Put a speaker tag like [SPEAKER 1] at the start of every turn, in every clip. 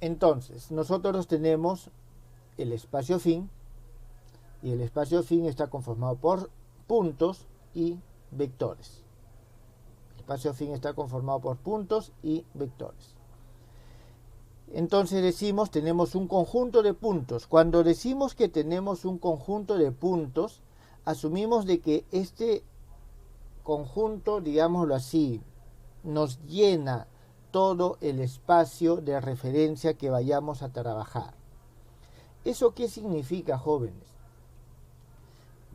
[SPEAKER 1] Entonces, nosotros tenemos el espacio afín, y el espacio afín está conformado por puntos y vectores. El espacio afín está conformado por puntos y vectores. Entonces decimos, tenemos un conjunto de puntos. Cuando decimos que tenemos un conjunto de puntos, asumimos de que este conjunto, digámoslo así, nos llena todo el espacio de referencia que vayamos a trabajar. ¿Eso qué significa, jóvenes?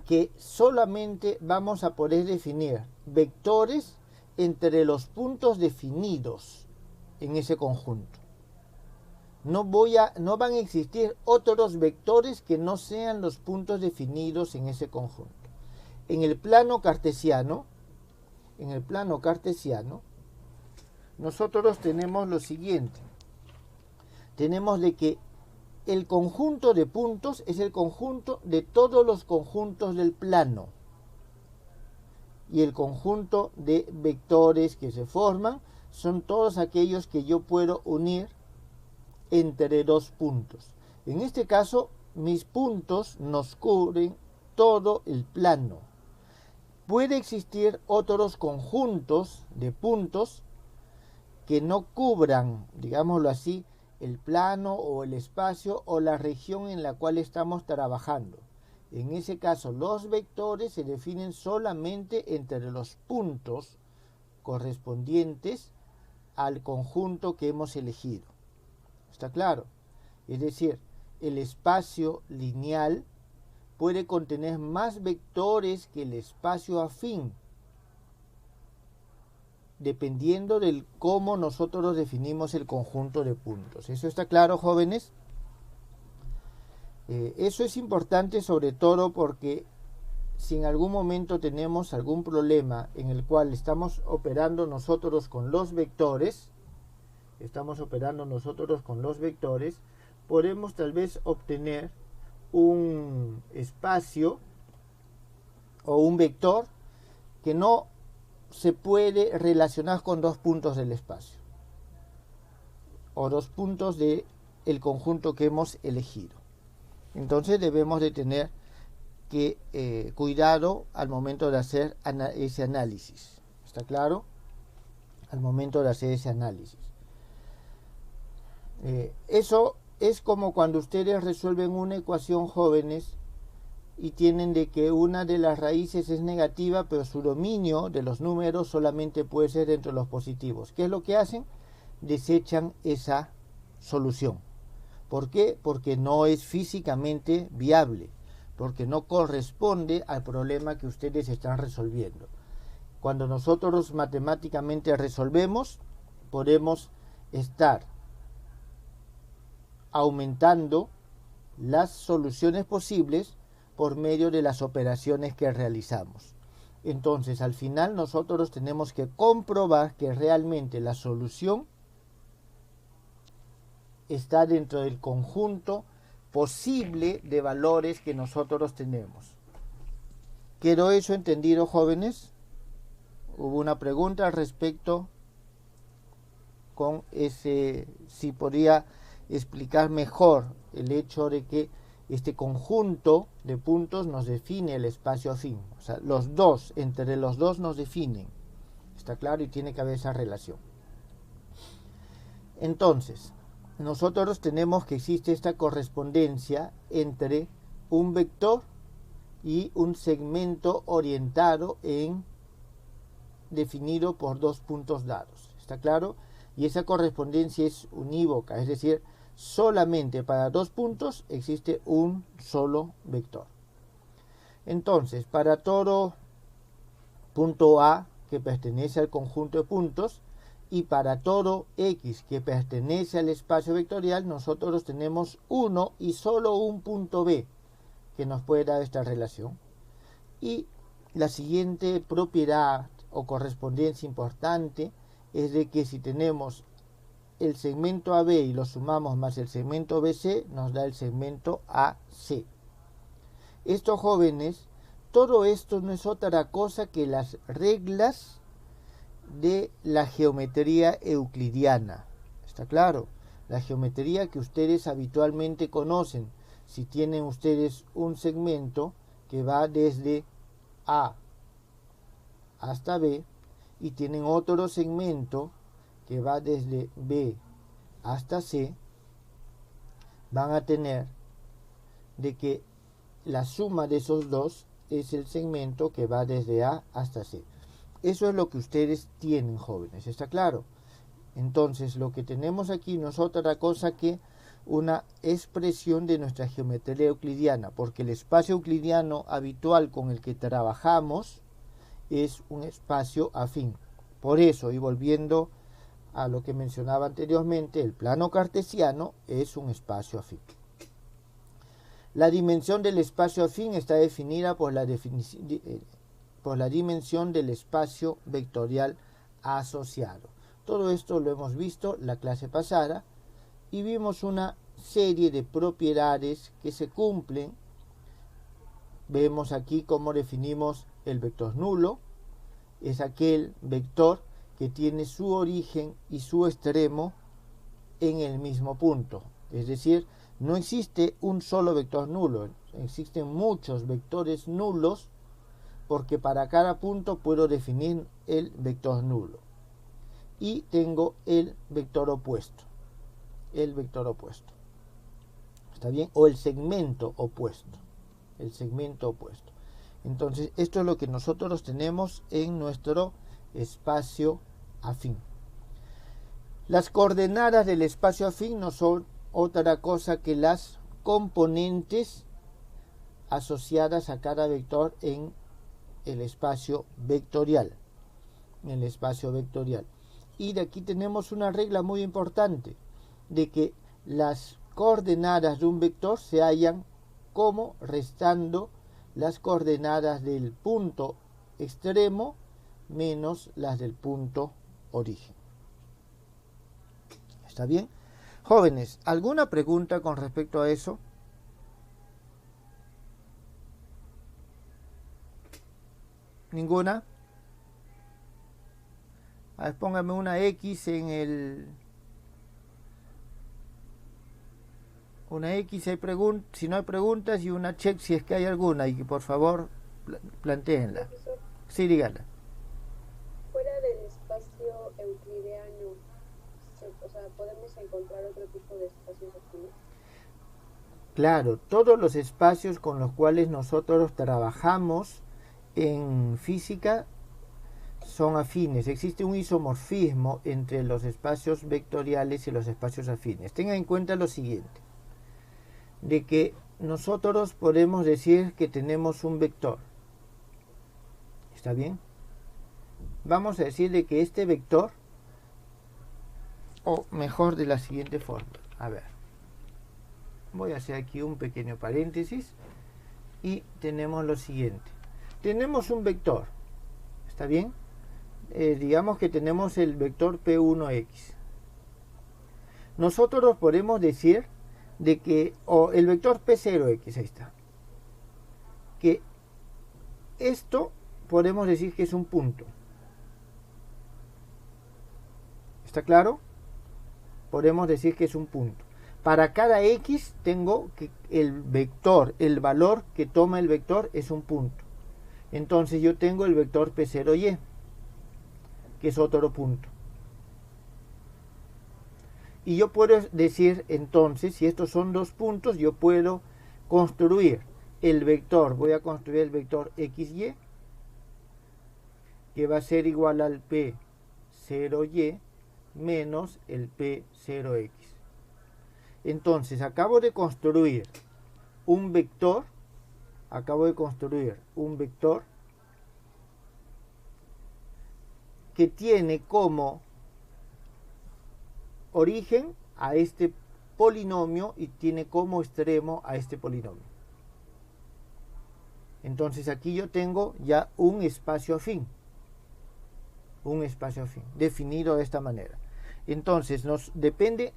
[SPEAKER 1] Que solamente vamos a poder definir vectores entre los puntos definidos en ese conjunto. No van a existir otros vectores que no sean los puntos definidos en ese conjunto. En el plano cartesiano, nosotros tenemos lo siguiente. Tenemos de que el conjunto de puntos es el conjunto de todos los conjuntos del plano. Y el conjunto de vectores que se forman son todos aquellos que yo puedo unir entre dos puntos. En este caso, mis puntos nos cubren todo el plano. Puede existir otros conjuntos de puntos que no cubran, digámoslo así, el plano o el espacio o la región en la cual estamos trabajando. En ese caso, los vectores se definen solamente entre los puntos correspondientes al conjunto que hemos elegido. ¿Está claro? Es decir, el espacio lineal puede contener más vectores que el espacio afín, dependiendo del cómo nosotros definimos el conjunto de puntos. ¿Eso está claro, jóvenes? Eso es importante sobre todo porque si en algún momento tenemos algún problema en el cual estamos operando nosotros con los vectores, podemos tal vez obtener un espacio o un vector que no se puede relacionar con dos puntos del espacio o dos puntos del conjunto que hemos elegido. Entonces debemos de tener cuidado al momento de hacer ese análisis. ¿Está claro? Al momento de hacer ese análisis. Eso es como cuando ustedes resuelven una ecuación, jóvenes, y tienen de que una de las raíces es negativa, pero su dominio de los números solamente puede ser entre los positivos. ¿Qué es lo que hacen? Desechan esa solución. ¿Por qué? Porque no es físicamente viable, porque no corresponde al problema que ustedes están resolviendo. Cuando nosotros matemáticamente resolvemos, podemos estar aumentando las soluciones posibles por medio de las operaciones que realizamos. Entonces, al final nosotros tenemos que comprobar que realmente la solución está dentro del conjunto posible de valores que nosotros tenemos. ¿Quedó eso entendido, jóvenes? Hubo una pregunta al respecto con si podía explicar mejor el hecho de que este conjunto de puntos nos define el espacio afín. O sea, entre los dos nos definen. ¿Está claro? Y tiene que haber esa relación. Entonces, nosotros tenemos que existe esta correspondencia entre un vector y un segmento orientado definido por dos puntos dados. ¿Está claro? Y esa correspondencia es unívoca, es decir, solamente para dos puntos existe un solo vector. Entonces, para todo punto A que pertenece al conjunto de puntos y para todo X que pertenece al espacio vectorial, nosotros tenemos uno y solo un punto B que nos puede dar esta relación. Y la siguiente propiedad o correspondencia importante es de que si tenemos el segmento AB y lo sumamos más el segmento BC, nos da el segmento AC. Estos jóvenes, todo esto no es otra cosa que las reglas de la geometría euclidiana. ¿Está claro? la geometría que ustedes habitualmente conocen. Si tienen ustedes un segmento que va desde A hasta B y tienen otro segmento que va desde B hasta C, van a tener de que la suma de esos dos es el segmento que va desde A hasta C. Eso es lo que ustedes tienen, jóvenes, ¿está claro? Entonces, lo que tenemos aquí no es otra cosa que una expresión de nuestra geometría euclidiana, porque el espacio euclidiano habitual con el que trabajamos es un espacio afín. Por eso, y volviendo a lo que mencionaba anteriormente, el plano cartesiano es un espacio afín. La dimensión del espacio afín está definida por la dimensión del espacio vectorial asociado. Todo esto lo hemos visto la clase pasada y vimos una serie de propiedades que se cumplen. Vemos aquí cómo definimos el vector nulo. Es aquel vector que tiene su origen y su extremo en el mismo punto. Es decir, no existe un solo vector nulo, existen muchos vectores nulos, porque para cada punto puedo definir el vector nulo. Y tengo el vector opuesto. ¿Está bien? O el segmento opuesto. Entonces, esto es lo que nosotros tenemos en nuestro espacio afín. Las coordenadas del espacio afín no son otra cosa que las componentes asociadas a cada vector en el espacio vectorial. Y de aquí tenemos una regla muy importante, de que las coordenadas de un vector se hallan como restando las coordenadas del punto extremo menos las del punto origen. ¿Está bien? Jóvenes, ¿alguna pregunta con respecto a eso? ¿Ninguna? A ver, póngame una X en el... Una X si no hay preguntas, y una check si es que hay alguna, y que por favor plantéenla. Sí, dígala.
[SPEAKER 2] Fuera del espacio euclideano, o sea, ¿podemos encontrar otro tipo de espacios afines?
[SPEAKER 1] Claro, todos los espacios con los cuales nosotros trabajamos en física son afines. Existe un isomorfismo entre los espacios vectoriales y los espacios afines. Tengan en cuenta lo siguiente, de que nosotros podemos decir que tenemos un vector. ¿Está bien? Vamos a decir de que este vector, o mejor de la siguiente forma. A ver, voy a hacer aquí un pequeño paréntesis y tenemos lo siguiente. Tenemos un vector, ¿está bien? Digamos que tenemos el vector P1X. Nosotros podemos decir de que, o el vector P0X, ahí está, que esto podemos decir que es un punto. ¿Está claro? Podemos decir que es un punto. Para cada X tengo que el vector, el valor que toma el vector es un punto. Entonces yo tengo el vector P0Y, que es otro punto. Y yo puedo decir entonces, si estos son dos puntos, yo puedo construir el vector, voy a construir el vector XY, que va a ser igual al P0Y menos el P0X. Entonces acabo de construir un vector, que tiene como origen a este polinomio y tiene como extremo a este polinomio. Entonces aquí yo tengo ya un espacio afín, definido de esta manera. Entonces nos depende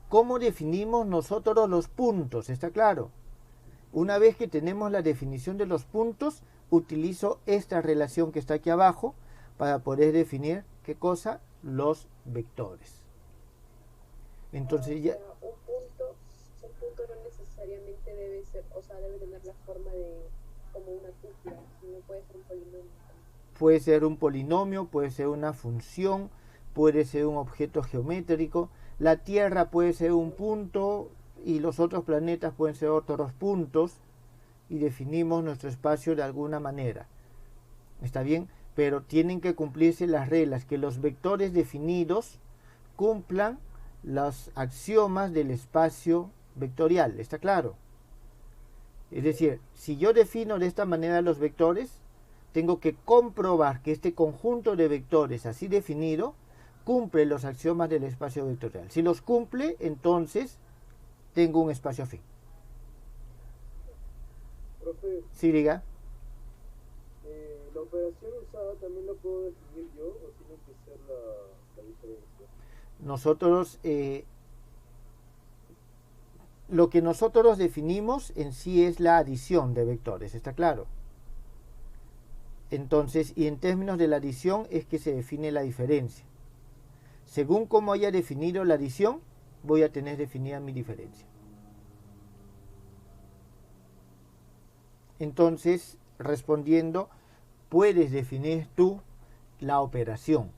[SPEAKER 1] cómo definimos nosotros los puntos, ¿está claro? Una vez que tenemos la definición de los puntos, utilizo esta relación que está aquí abajo para poder definir, ¿qué cosa? Los vectores. Entonces ya...
[SPEAKER 2] Un punto no necesariamente debe ser, o sea, debe tener la forma de como una cúpula, sino puede ser un polinomio.
[SPEAKER 1] Puede ser un polinomio, puede ser una función, puede ser un objeto geométrico. La Tierra puede ser un punto y los otros planetas pueden ser otros puntos y definimos nuestro espacio de alguna manera. ¿Está bien? Pero tienen que cumplirse las reglas, que los vectores definidos cumplan los axiomas del espacio vectorial. ¿Está claro? Es decir, si yo defino de esta manera los vectores, tengo que comprobar que este conjunto de vectores así definido cumple los axiomas del espacio vectorial. Si los cumple, entonces tengo un espacio afín.
[SPEAKER 3] Profe,
[SPEAKER 1] ¿Sí, diga?
[SPEAKER 3] ¿la operación usada también la puedo definir yo o tiene que ser la diferencia?
[SPEAKER 1] Nosotros, lo que nosotros definimos en sí es la adición de vectores, ¿está claro? Entonces, y en términos de la adición es que se define la diferencia. Según cómo haya definido la adición, voy a tener definida mi diferencia. Entonces, respondiendo, puedes definir tú la operación.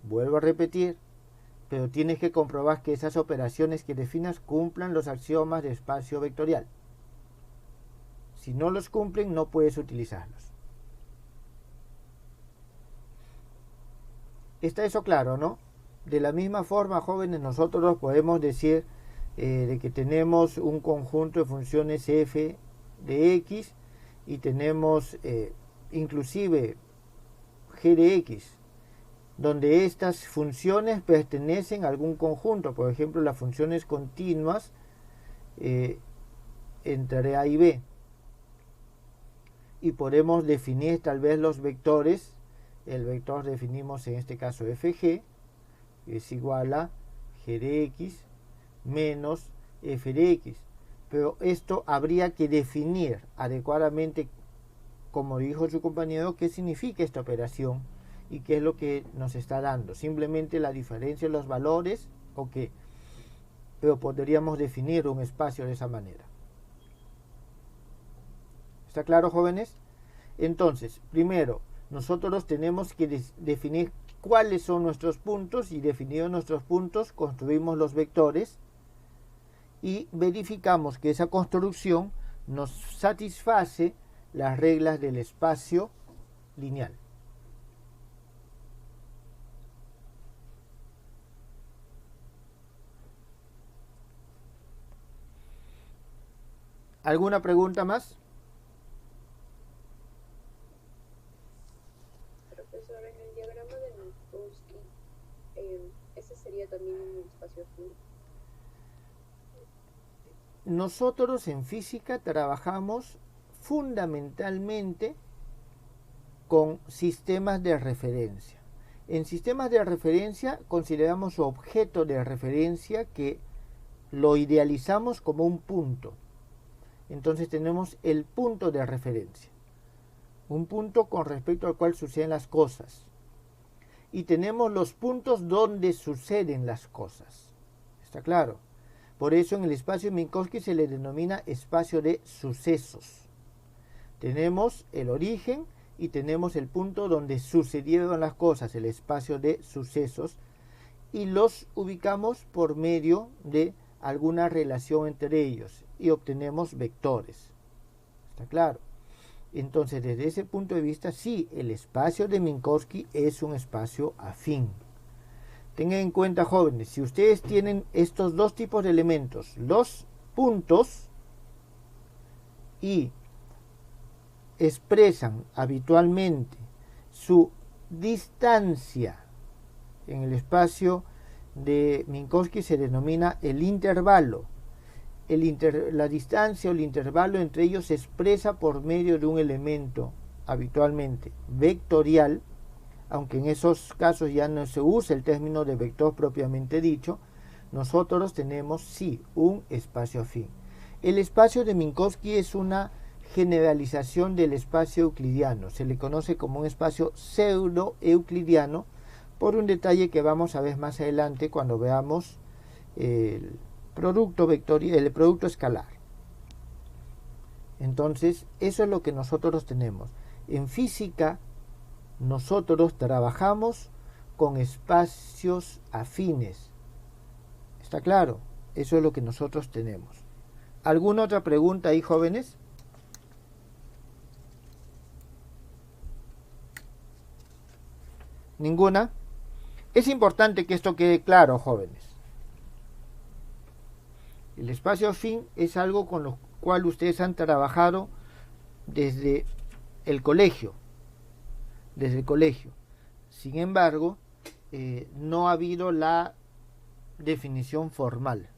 [SPEAKER 1] Vuelvo a repetir, pero tienes que comprobar que esas operaciones que definas cumplan los axiomas de espacio vectorial. Si no los cumplen, no puedes utilizarlos. ¿Está eso claro, no? De la misma forma, jóvenes, nosotros podemos decir de que tenemos un conjunto de funciones f de x y tenemos inclusive g de x, donde estas funciones pertenecen a algún conjunto, por ejemplo las funciones continuas entre a y b, y podemos definir tal vez los vectores. El vector definimos en este caso fg es igual a g de x menos f de x, pero esto habría que definir adecuadamente, como dijo su compañero, qué significa esta operación y qué es lo que nos está dando. Simplemente la diferencia de los valores, ok, pero podríamos definir un espacio de esa manera. ¿Está claro, jóvenes? Entonces, primero, nosotros tenemos que definir cuáles son nuestros puntos, y definidos nuestros puntos construimos los vectores y verificamos que esa construcción nos satisface las reglas del espacio lineal. ¿Alguna pregunta más?
[SPEAKER 2] Profesor, en el diagrama de Minkowski, ¿ese sería también un espacio afín?
[SPEAKER 1] Nosotros en física trabajamos fundamentalmente con sistemas de referencia. En sistemas de referencia consideramos su objeto de referencia, que lo idealizamos como un punto. Entonces tenemos el punto de referencia, un punto con respecto al cual suceden las cosas, y tenemos los puntos donde suceden las cosas. ¿Está claro? Por eso en el espacio de Minkowski se le denomina espacio de sucesos. Tenemos el origen y tenemos el punto donde sucedieron las cosas, el espacio de sucesos, y los ubicamos por medio de alguna relación entre ellos y obtenemos vectores. ¿Está claro? Entonces, desde ese punto de vista, sí, el espacio de Minkowski es un espacio afín. Tengan en cuenta, jóvenes, si ustedes tienen estos dos tipos de elementos, los puntos, y expresan habitualmente su distancia en el espacio de Minkowski, se denomina el intervalo. La distancia o el intervalo entre ellos se expresa por medio de un elemento habitualmente vectorial, aunque en esos casos ya no se usa el término de vector propiamente dicho. Nosotros tenemos sí un espacio afín. El espacio de Minkowski es una generalización del espacio euclidiano, se le conoce como un espacio pseudo euclidiano, por un detalle que vamos a ver más adelante cuando veamos el producto vectorial, el producto escalar. Entonces, eso es lo que nosotros tenemos. En física, nosotros trabajamos con espacios afines. ¿Está claro? Eso es lo que nosotros tenemos. ¿Alguna otra pregunta ahí, jóvenes? ¿Ninguna? Es importante que esto quede claro, jóvenes. El espacio afín es algo con lo cual ustedes han trabajado desde el colegio. Sin embargo, no ha habido la definición formal.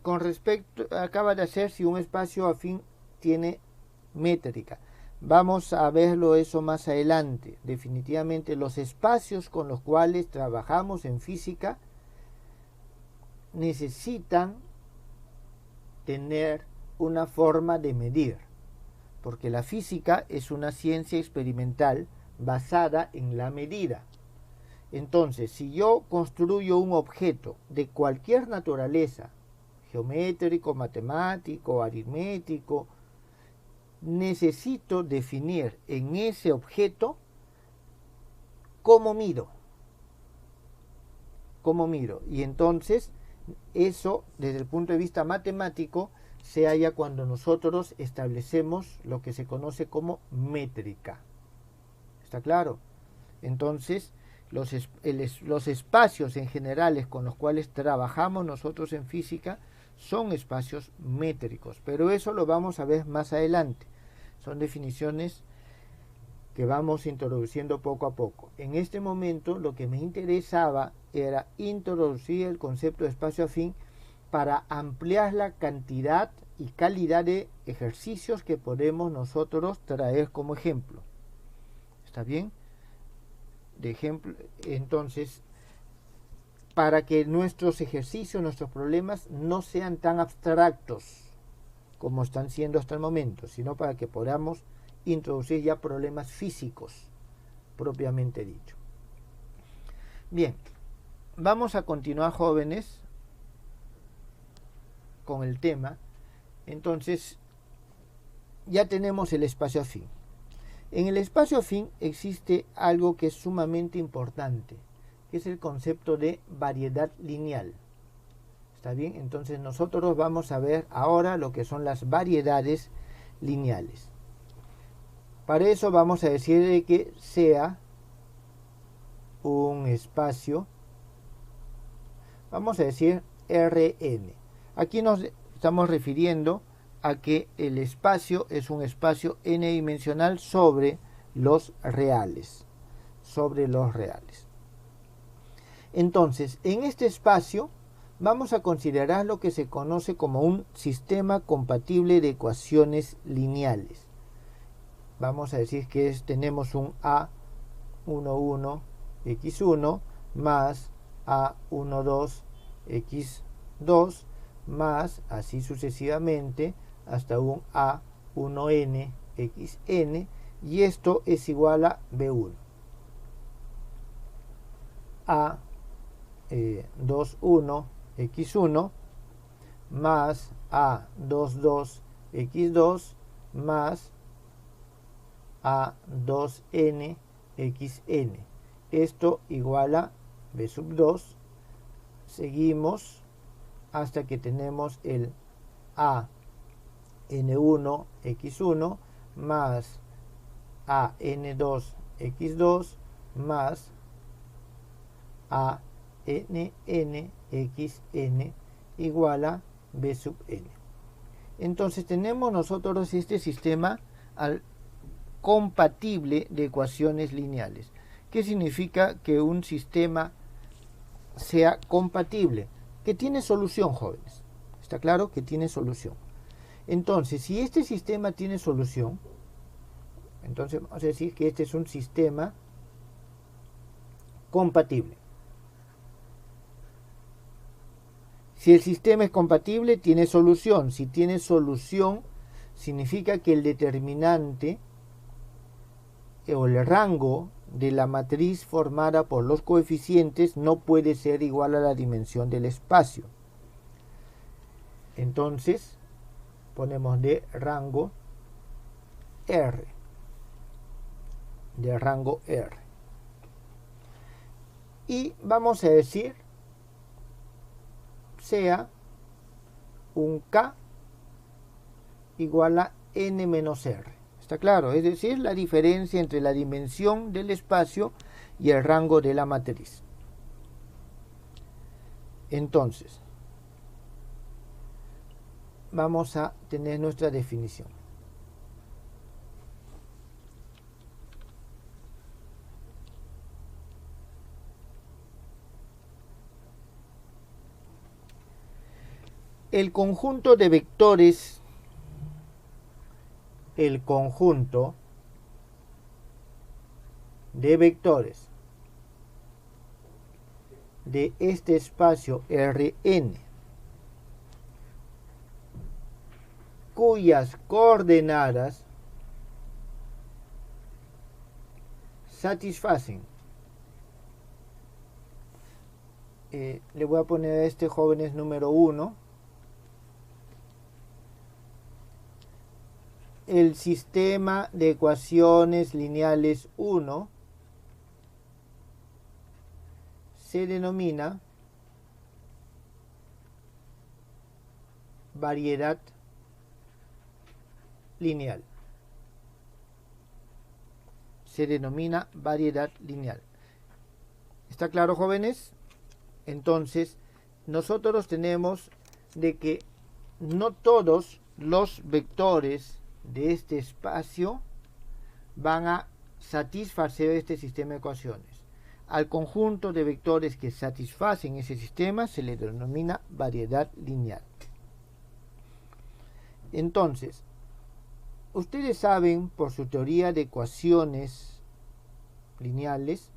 [SPEAKER 1] Con respecto, acaba de hacer si un espacio afín tiene métrica. Vamos a verlo eso más adelante. Definitivamente los espacios con los cuales trabajamos en física necesitan tener una forma de medir, porque la física es una ciencia experimental basada en la medida. Entonces, si yo construyo un objeto de cualquier naturaleza, geométrico, matemático, aritmético, necesito definir en ese objeto cómo mido. Y entonces, eso, desde el punto de vista matemático, se halla cuando nosotros establecemos lo que se conoce como métrica. ¿Está claro? Entonces, los espacios en generales con los cuales trabajamos nosotros en física son espacios métricos, pero eso lo vamos a ver más adelante. Son definiciones que vamos introduciendo poco a poco. En este momento lo que me interesaba era introducir el concepto de espacio afín para ampliar la cantidad y calidad de ejercicios que podemos nosotros traer como ejemplo. ¿Está bien? De ejemplo, entonces, para que nuestros ejercicios, nuestros problemas no sean tan abstractos como están siendo hasta el momento, sino para que podamos introducir ya problemas físicos propiamente dicho. Bien, vamos a continuar, jóvenes, con el tema. Entonces, ya tenemos el espacio afín. En el espacio afín existe algo que es sumamente importante, que es el concepto de variedad lineal. ¿Está bien? Entonces nosotros vamos a ver ahora lo que son las variedades lineales. Para eso vamos a decir que sea un espacio, vamos a decir Rn. Aquí nos estamos refiriendo a que el espacio es un espacio n-dimensional sobre los reales. Entonces, en este espacio vamos a considerar lo que se conoce como un sistema compatible de ecuaciones lineales. Vamos a decir que tenemos un A11x1 más A12x2 más así sucesivamente hasta un A1nxn, y esto es igual a B1. A21x1 más A22x2 más A2nxn. Esto igual a B2. Seguimos hasta que tenemos el AN1x1 más AN2x2 más ANNXN igual a B sub n. Entonces tenemos nosotros este sistema compatible de ecuaciones lineales. ¿Qué significa que un sistema sea compatible? Que tiene solución, jóvenes. ¿Está claro? Que tiene solución. Entonces, si este sistema tiene solución, entonces vamos a decir que este es un sistema compatible. Si el sistema es compatible, tiene solución. Si tiene solución, significa que el determinante o el rango de la matriz formada por los coeficientes no puede ser igual a la dimensión del espacio. Entonces, ponemos de rango R. De rango R. Y vamos a decir sea un K igual a N menos R. ¿Está claro? Es decir, la diferencia entre la dimensión del espacio y el rango de la matriz. Entonces, vamos a tener nuestra definición. El conjunto de vectores, de este espacio Rn, cuyas coordenadas satisfacen. Le voy a poner a este jóvenes número 1. El sistema de ecuaciones lineales 1 se denomina variedad lineal. Se denomina variedad lineal. ¿Está claro, jóvenes? Entonces, nosotros tenemos de que no todos los vectores de este espacio van a satisfacer este sistema de ecuaciones. Al conjunto de vectores que satisfacen ese sistema se le denomina variedad lineal. Entonces, ustedes saben por su teoría de ecuaciones lineales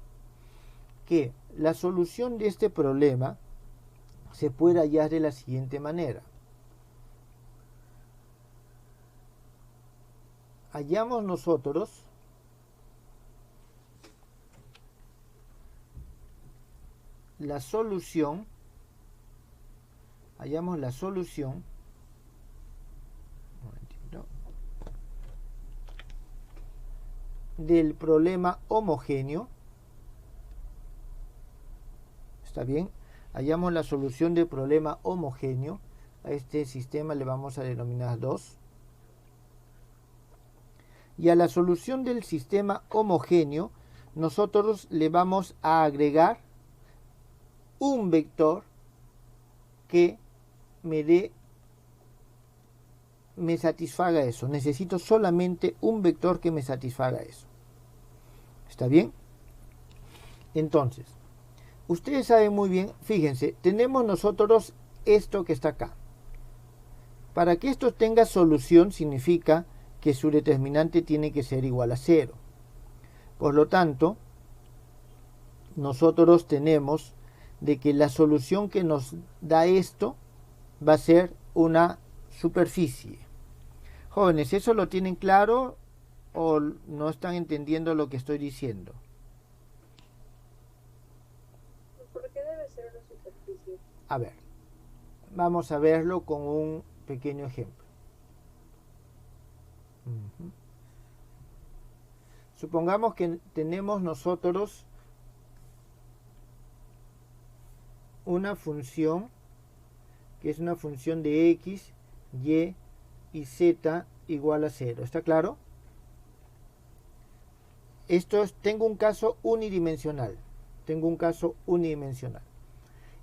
[SPEAKER 1] que la solución de este problema se puede hallar de la siguiente manera. Hallamos nosotros la solución, del problema homogéneo. ¿Está bien? Hallamos la solución del problema homogéneo. A este sistema le vamos a denominar 2. Y a la solución del sistema homogéneo nosotros le vamos a agregar un vector que me satisfaga eso. Necesito solamente un vector que me satisfaga eso. ¿Está bien? Entonces, ustedes saben muy bien, fíjense, tenemos nosotros esto que está acá. Para que esto tenga solución significa que su determinante tiene que ser igual a 0. Por lo tanto, nosotros tenemos de que la solución que nos da esto va a ser una superficie. Jóvenes, ¿eso lo tienen claro o no están entendiendo lo que estoy diciendo?
[SPEAKER 2] ¿Por qué debe ser una superficie?
[SPEAKER 1] A ver, vamos a verlo con un pequeño ejemplo. Supongamos que tenemos nosotros una función que es una función de x, y y z igual a 0. ¿Está claro? Tengo un caso unidimensional.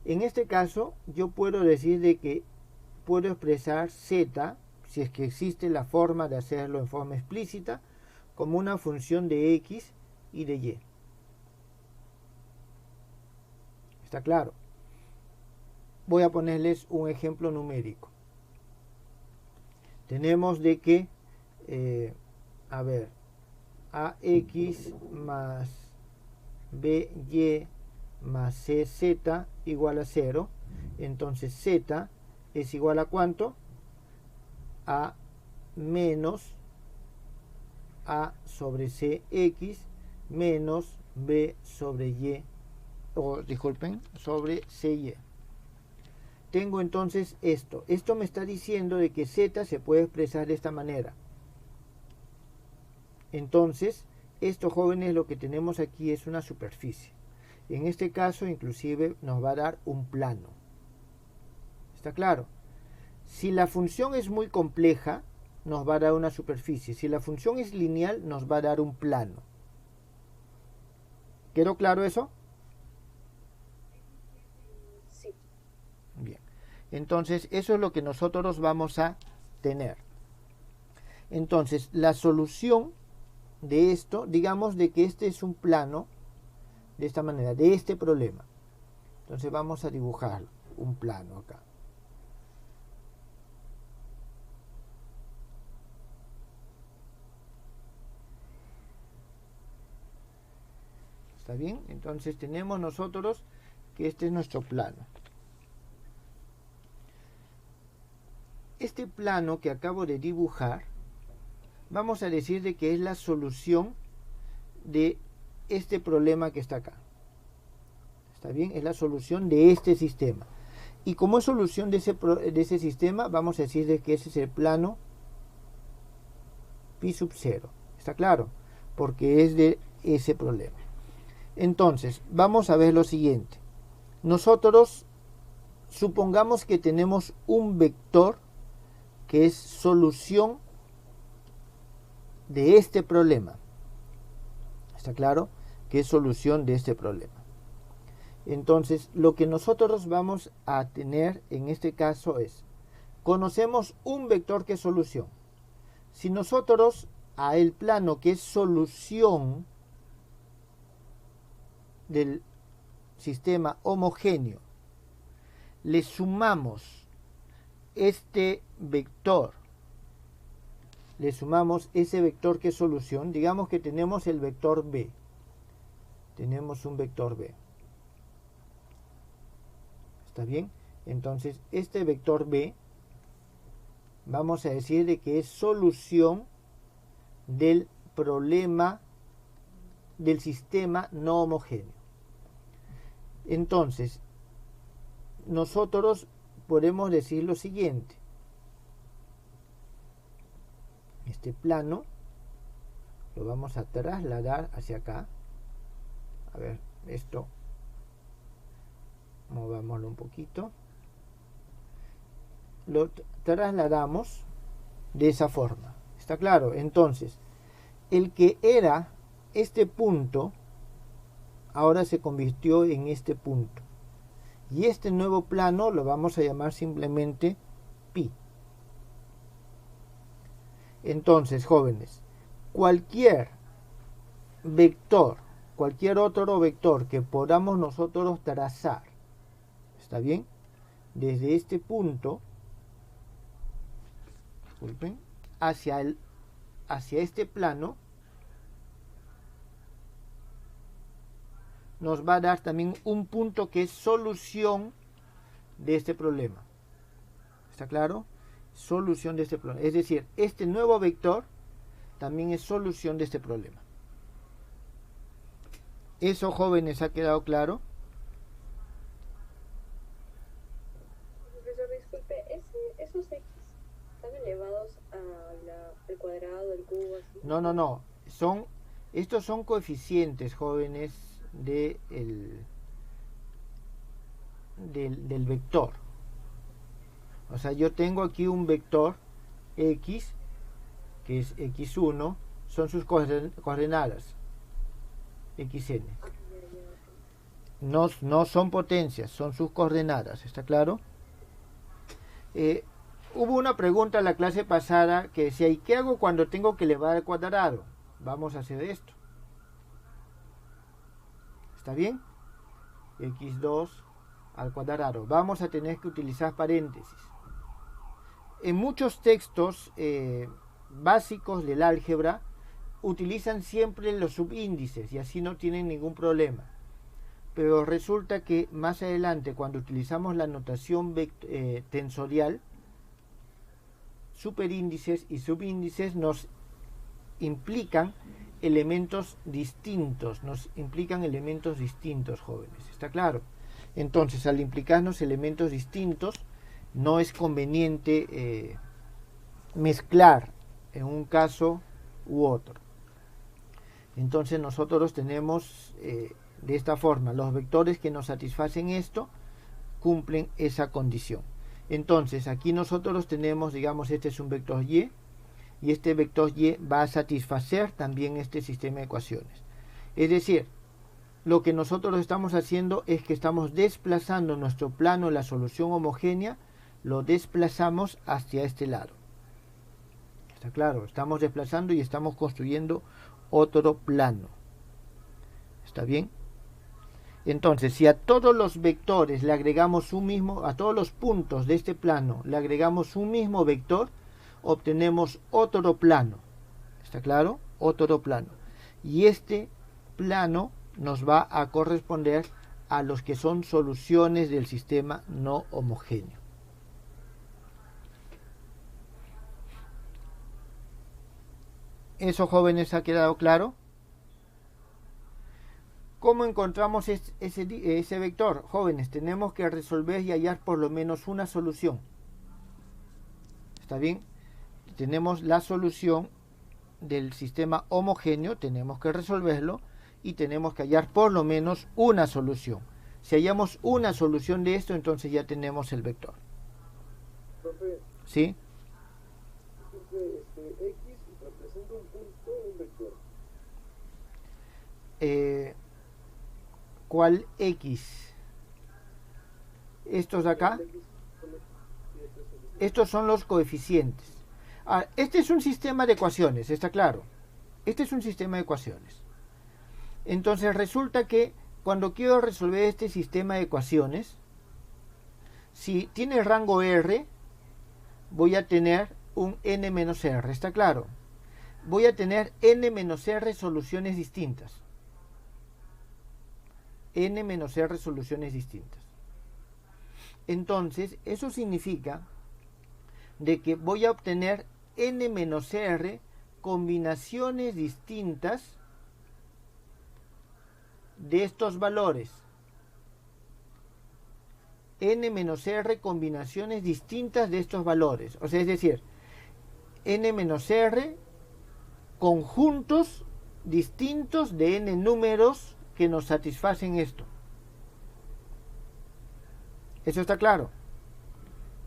[SPEAKER 1] En este caso yo puedo decir de que puedo expresar z, si es que existe la forma de hacerlo en forma explícita, como una función de x y de y. ¿Está claro? Voy a ponerles un ejemplo numérico. Tenemos de que, ax más by más cz igual a 0. Entonces z es igual a ¿cuánto? A menos a sobre cx menos B sobre Y, o disculpen, sobre CY. Tengo entonces esto. Esto me está diciendo de que Z se puede expresar de esta manera. Entonces, esto, jóvenes, lo que tenemos aquí es una superficie. En este caso, inclusive, nos va a dar un plano. ¿Está claro? Si la función es muy compleja, nos va a dar una superficie. Si la función es lineal, nos va a dar un plano. ¿Quedó claro eso?
[SPEAKER 2] Sí.
[SPEAKER 1] Bien. Entonces, eso es lo que nosotros vamos a tener. Entonces, la solución de esto, digamos de que este es un plano, de esta manera, de este problema. Entonces vamos a dibujar un plano acá. ¿Está bien? Entonces tenemos nosotros que este es nuestro plano. Este plano que acabo de dibujar, vamos a decir de que es la solución de este problema que está acá. ¿Está bien? Es la solución de este sistema. Y como es solución de ese sistema, vamos a decir de que ese es el plano pi sub 0. ¿Está claro? Porque es de ese problema. Entonces, vamos a ver lo siguiente. Nosotros supongamos que tenemos un vector que es solución de este problema. ¿Está claro? Que es solución de este problema. Entonces, lo que nosotros vamos a tener en este caso es, conocemos un vector que es solución. Si nosotros a el plano que es solución del sistema homogéneo le sumamos este vector, le sumamos ese vector que es solución, digamos que tenemos el vector B. Tenemos un vector B. ¿Está bien? Entonces, este vector B, vamos a decir de que es solución del problema del sistema no homogéneo. Entonces, nosotros podemos decir lo siguiente. Este plano lo vamos a trasladar hacia acá. A ver, esto movámoslo un poquito. Lo trasladamos de esa forma. ¿Está claro? Entonces, el que era este punto ahora se convirtió en este punto. Y este nuevo plano lo vamos a llamar simplemente pi. Entonces, jóvenes, cualquier vector, cualquier otro vector que podamos nosotros trazar, ¿está bien? Desde este punto, disculpen, hacia este plano, nos va a dar también un punto que es solución de este problema. ¿Está claro? Solución de este problema. Es decir, este nuevo vector también es solución de este problema. ¿Eso, jóvenes, ha quedado claro?
[SPEAKER 2] Profesor, disculpe, ¿esos x están elevados al cuadrado, del cubo, así?
[SPEAKER 1] No. Estos son coeficientes, jóvenes, del vector. O sea, yo tengo aquí un vector x, que es x1, son sus coordenadas, xn. No son potencias, son sus coordenadas, ¿está claro? Hubo una pregunta en la clase pasada que decía, ¿y qué hago cuando tengo que elevar al cuadrado? Vamos a hacer esto. ¿Está bien? x2 al cuadrado. Vamos a tener que utilizar paréntesis. En muchos textos básicos del álgebra utilizan siempre los subíndices y así no tienen ningún problema. Pero resulta que más adelante, cuando utilizamos la notación tensorial, superíndices y subíndices nos implican elementos distintos, nos implican elementos distintos, jóvenes, ¿está claro? Entonces, al implicarnos elementos distintos, no es conveniente mezclar en un caso u otro. Entonces nosotros tenemos de esta forma, los vectores que nos satisfacen esto cumplen esa condición. Entonces aquí nosotros tenemos, digamos, este es un vector y este vector y va a satisfacer también este sistema de ecuaciones. Es decir, lo que nosotros estamos haciendo es que estamos desplazando nuestro plano, la solución homogénea, lo desplazamos hacia este lado. ¿Está claro? Estamos desplazando y estamos construyendo otro plano. ¿Está bien? Entonces, si a todos los vectores le agregamos un mismo, a todos los puntos de este plano le agregamos un mismo vector, obtenemos otro plano. ¿Está claro? Otro plano. Y este plano nos va a corresponder a los que son soluciones del sistema no homogéneo. ¿Eso, jóvenes, ha quedado claro? ¿Cómo encontramos ese vector? Jóvenes, tenemos que resolver y hallar por lo menos una solución. ¿Está bien? Tenemos la solución del sistema homogéneo, tenemos que resolverlo y tenemos que hallar por lo menos una solución. Si hallamos una solución de esto, entonces ya tenemos el vector.
[SPEAKER 3] Profe,
[SPEAKER 1] ¿Sí?
[SPEAKER 3] X representa un punto o un vector.
[SPEAKER 1] ¿Cuál X? ¿Estos de acá? Estos son los coeficientes. Este es un sistema de ecuaciones, ¿está claro? Este es un sistema de ecuaciones. Entonces resulta que cuando quiero resolver este sistema de ecuaciones, si tiene rango R, voy a tener un n menos r, ¿está claro? Voy a tener n menos r soluciones distintas. N menos r soluciones distintas. Entonces, eso significa de que voy a obtener n menos r combinaciones distintas de estos valores. N menos r combinaciones distintas de estos valores. O sea, es decir, n menos r conjuntos distintos de n números que nos satisfacen esto. ¿Eso está claro?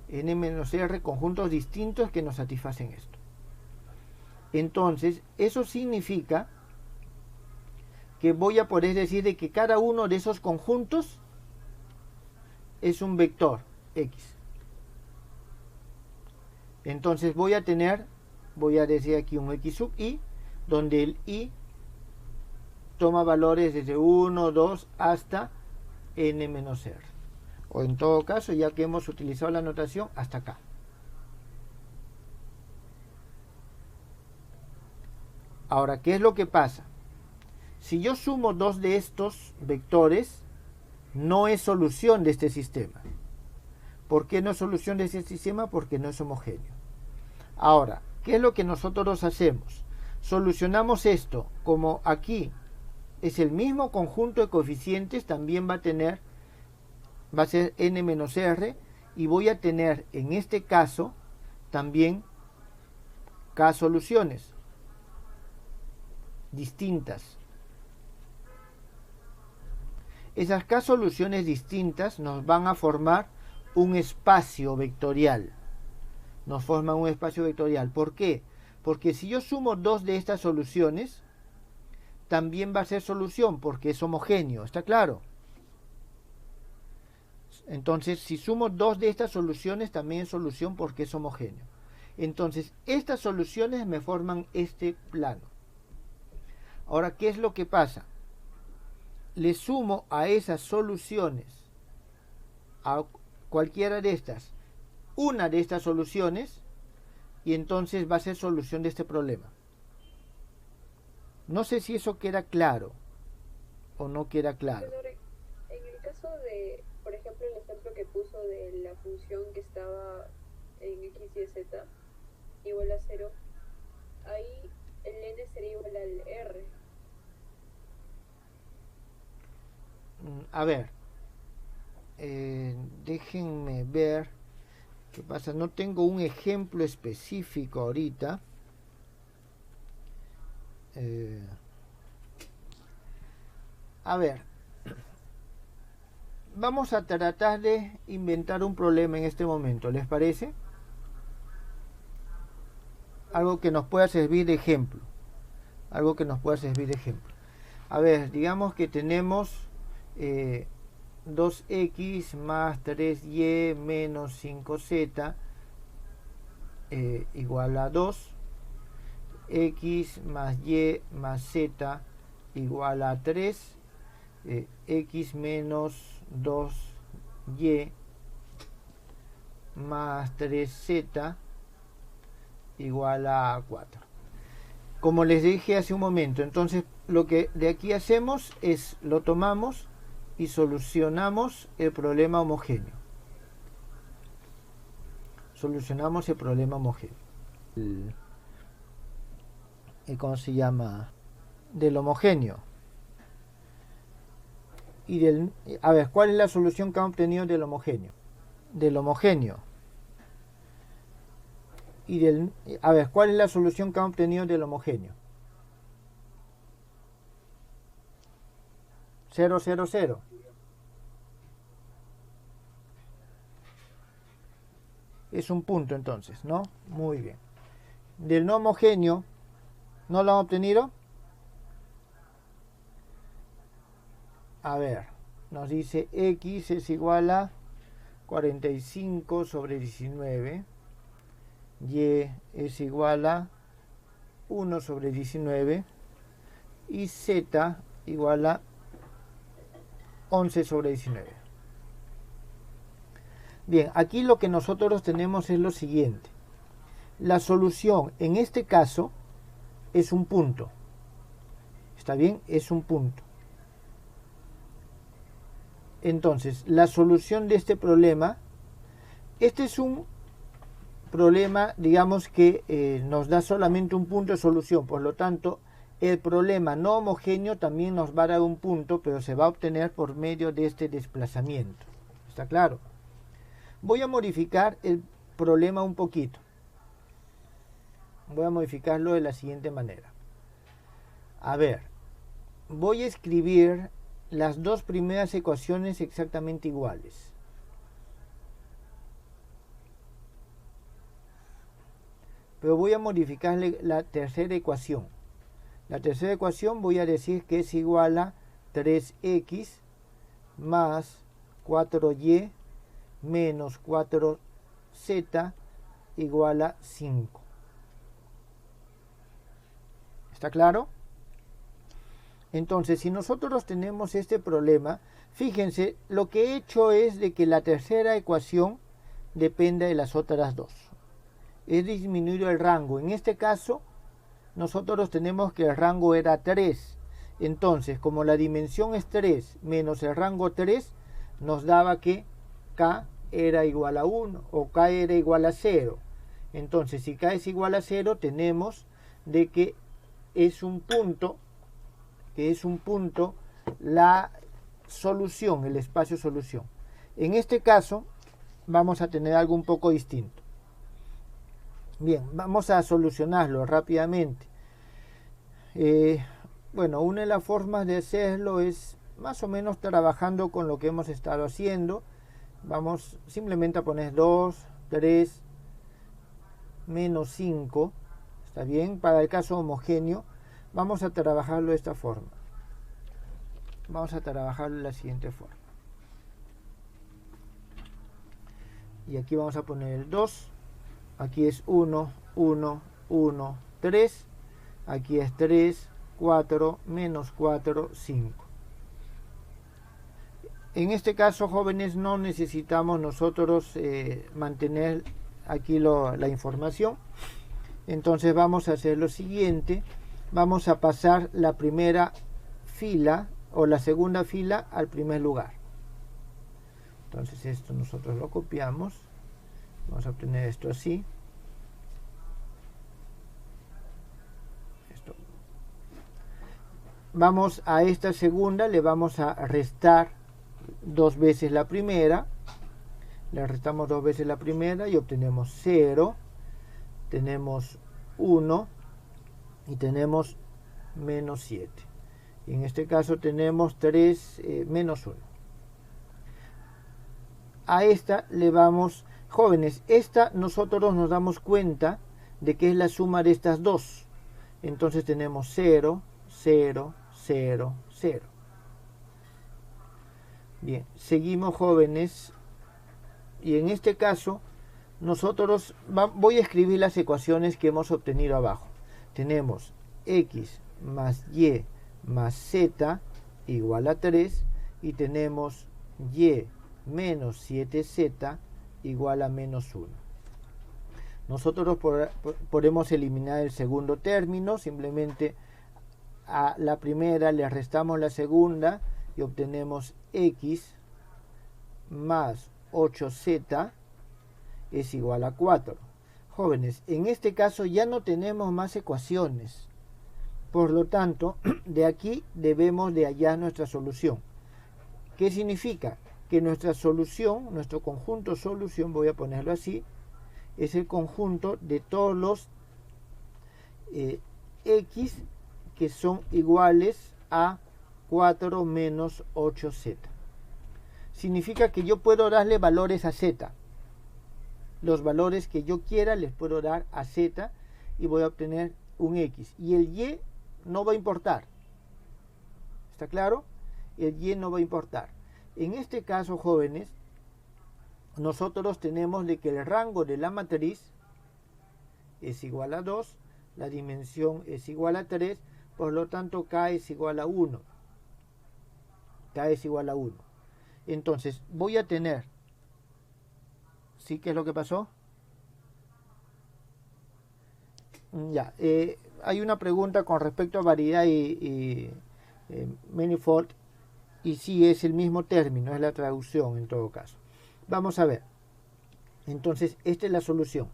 [SPEAKER 1] N menos r conjuntos distintos que nos satisfacen esto. Entonces, eso significa que voy a poder decir de que cada uno de esos conjuntos es un vector X. Entonces voy a decir aquí un X sub I, donde el I toma valores desde 1, 2 hasta n menos r. O en todo caso, ya que hemos utilizado la notación, hasta acá. Ahora, ¿qué es lo que pasa? Si yo sumo dos de estos vectores, no es solución de este sistema. ¿Por qué no es solución de este sistema? Porque no es homogéneo. Ahora, ¿qué es lo que nosotros hacemos? Solucionamos esto, como aquí es el mismo conjunto de coeficientes, también va a ser n menos r, y voy a tener en este caso también k soluciones distintas. Esas k soluciones distintas nos van a formar un espacio vectorial. Nos forman un espacio vectorial. ¿Por qué? Porque si yo sumo dos de estas soluciones, también va a ser solución porque es homogéneo. ¿Está claro? Entonces, si sumo dos de estas soluciones, también es solución porque es homogéneo. Entonces, estas soluciones me forman este plano. Ahora, ¿qué es lo que pasa? Le sumo a esas soluciones, a cualquiera de estas, una de estas soluciones, y entonces va a ser solución de este problema. No sé si eso queda claro o no queda claro.
[SPEAKER 2] En el caso de, por ejemplo, el ejemplo que puso de la función que estaba en x y z igual a 0, ahí el n sería igual al r.
[SPEAKER 1] A ver, déjenme ver qué pasa. No tengo un ejemplo específico ahorita. A ver, vamos a tratar de inventar un problema en este momento, ¿les parece? Algo que nos pueda servir de ejemplo. Algo que nos pueda servir de ejemplo. A ver, digamos que tenemos 2x más 3y menos 5z igual a 2. X más y más z igual a 3. X menos 2y más 3z igual a 4. Como les dije hace un momento, entonces lo que de aquí hacemos es lo tomamos y solucionamos el problema homogéneo. Solucionamos el problema homogéneo. ¿Cómo se llama? Del homogéneo. Y del, a ver, ¿cuál es la solución que han obtenido del homogéneo? Del homogéneo. Y del, a ver, ¿cuál es la solución que han obtenido del homogéneo? 0, 0, 0. Es un punto entonces, ¿no? Muy bien. Del no homogéneo, ¿no lo han obtenido? A ver, nos dice x es igual a 45 sobre 19. Y es igual a 1 sobre 19 y z igual a 11 sobre 19. Bien, aquí lo que nosotros tenemos es lo siguiente. La solución en este caso es un punto. ¿Está bien? Es un punto. Entonces, la solución de este problema, este es un problema, digamos que nos da solamente un punto de solución, por lo tanto el problema no homogéneo también nos va a dar un punto, pero se va a obtener por medio de este desplazamiento. ¿Está claro? Voy a modificar el problema un poquito. Voy a modificarlo de la siguiente manera. A ver, voy a escribir las dos primeras ecuaciones exactamente iguales. Pero voy a modificarle la tercera ecuación. La tercera ecuación voy a decir que es igual a 3x más 4y menos 4z igual a 5. ¿Está claro? Entonces, si nosotros tenemos este problema, fíjense, lo que he hecho es de que la tercera ecuación dependa de las otras dos. He disminuido el rango. En este caso, nosotros tenemos que el rango era 3. Entonces, como la dimensión es 3 menos el rango 3, nos daba que k era igual a 1 o k era igual a 0. Entonces, si k es igual a 0, tenemos de que es un punto, la solución, el espacio solución. En este caso, vamos a tener algo un poco distinto. Bien, vamos a solucionarlo rápidamente. Bueno, una de las formas de hacerlo es más o menos trabajando con lo que hemos estado haciendo. Vamos simplemente a poner 2, 3, menos 5. ¿Está bien? Para el caso homogéneo, vamos a trabajarlo de esta forma. Vamos a trabajarlo de la siguiente forma. Y aquí vamos a poner el 2. Aquí es 1, 1, 1, 3. Aquí es 3, 4, menos 4, 5. En este caso, jóvenes, no necesitamos nosotros mantener aquí la información. Entonces vamos a hacer lo siguiente. Vamos a pasar la primera fila o la segunda fila al primer lugar. Entonces esto nosotros lo copiamos. Vamos a obtener esto así. vamos a esta segunda, le vamos a restar 2 veces la primera. Le restamos 2 veces la primera y obtenemos 0. Tenemos 1 y tenemos menos 7. Y en este caso tenemos 3 menos 1. A esta le vamos, jóvenes, esta nosotros nos damos cuenta de que es la suma de estas dos. Entonces tenemos 0, 0, 0, 0. Bien, seguimos, jóvenes. Y en este caso, nosotros voy a escribir las ecuaciones que hemos obtenido abajo. Tenemos x más y más z igual a 3 y tenemos y menos 7z igual a menos 1. Nosotros podemos eliminar el segundo término, simplemente a la primera le restamos la segunda y obtenemos x más 8z es igual a 4. Jóvenes, en este caso ya no tenemos más ecuaciones. Por lo tanto, de aquí debemos de hallar nuestra solución. ¿Qué significa? Que nuestra solución, nuestro conjunto solución, voy a ponerlo así, es el conjunto de todos los x que son iguales a 4 menos 8z. Significa que yo puedo darle valores a z. Los valores que yo quiera les puedo dar a z y voy a obtener un x. Y el y no va a importar. ¿Está claro? El y no va a importar. En este caso, jóvenes, nosotros tenemos de que el rango de la matriz es igual a 2, la dimensión es igual a 3, por lo tanto K es igual a 1. K es igual a 1. Entonces, voy a tener, ¿sí? ¿Qué es lo que pasó? Ya, hay una pregunta con respecto a variedad y manifold, y sí es el mismo término, es la traducción en todo caso. Vamos a ver. Entonces, esta es la solución.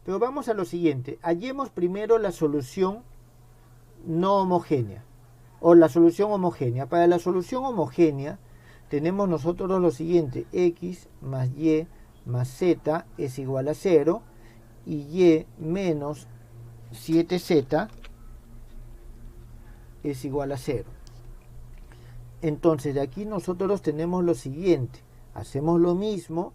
[SPEAKER 1] Pero vamos a lo siguiente. Hallemos primero la solución no homogénea, o la solución homogénea. Para la solución homogénea, tenemos nosotros lo siguiente: x más y más z es igual a 0 y y menos 7z es igual a 0. Entonces de aquí nosotros tenemos lo siguiente: hacemos lo mismo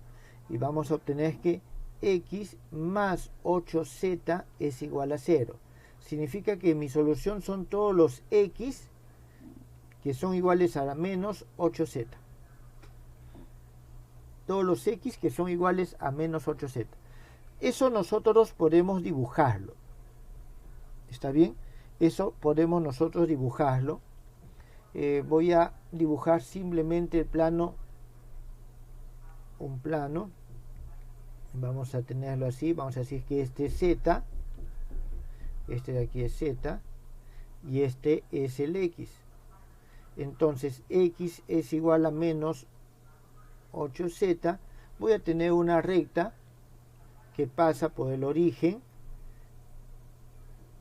[SPEAKER 1] y vamos a obtener que x más 8z es igual a 0. Significa que mi solución son todos los x que son iguales a menos 8z. Todos los x que son iguales a menos 8z. Eso nosotros podemos dibujarlo. ¿Está bien? Eso podemos nosotros dibujarlo. Voy a dibujar simplemente el plano, un plano. Vamos a tenerlo así. Vamos a decir que este es z, este de aquí es z y este es el x. Entonces x es igual a menos 8z. Voy a tener una recta que pasa por el origen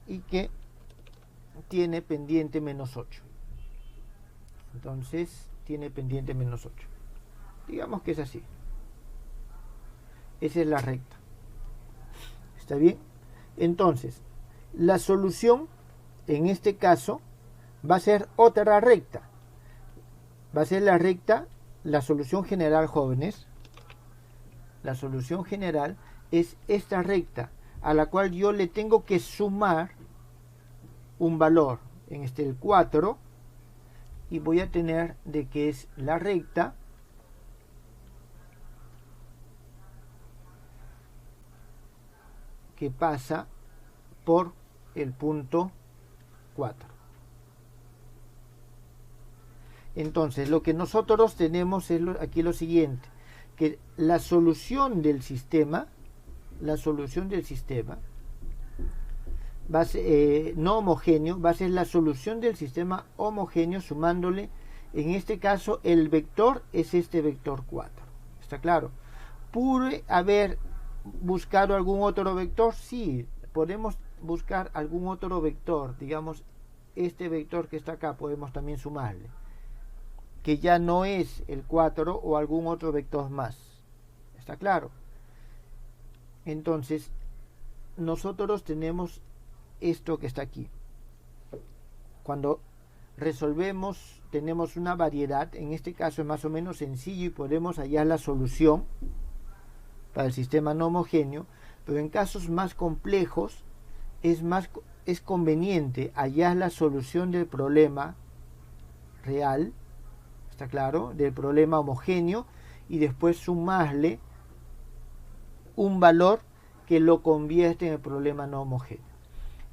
[SPEAKER 1] y que tiene pendiente menos 8. Entonces tiene pendiente menos 8. Digamos que es así. Esa es la recta. ¿Está bien? Entonces, la solución en este caso va a ser otra recta. Va a ser la recta, la solución general, jóvenes. La solución general es esta recta, a la cual yo le tengo que sumar un valor, en este el 4, y voy a tener de que es la recta que pasa por el punto 4. Entonces, lo que nosotros tenemos es aquí lo siguiente, que la solución del sistema va a ser, no homogéneo, va a ser la solución del sistema homogéneo sumándole, en este caso, el vector es este vector 4. ¿Está claro? ¿Pude haber buscado algún otro vector? Sí, podemos buscar algún otro vector, digamos este vector que está acá podemos también sumarle, que ya no es el 4 o algún otro vector más. ¿Está claro? Entonces, nosotros tenemos esto que está aquí. Cuando resolvemos, tenemos una variedad, en este caso es más o menos sencillo y podemos hallar la solución para el sistema no homogéneo, pero en casos más complejos es conveniente hallar la solución del problema real, ¿está claro?, del problema homogéneo, y después sumarle un valor que lo convierte en el problema no homogéneo.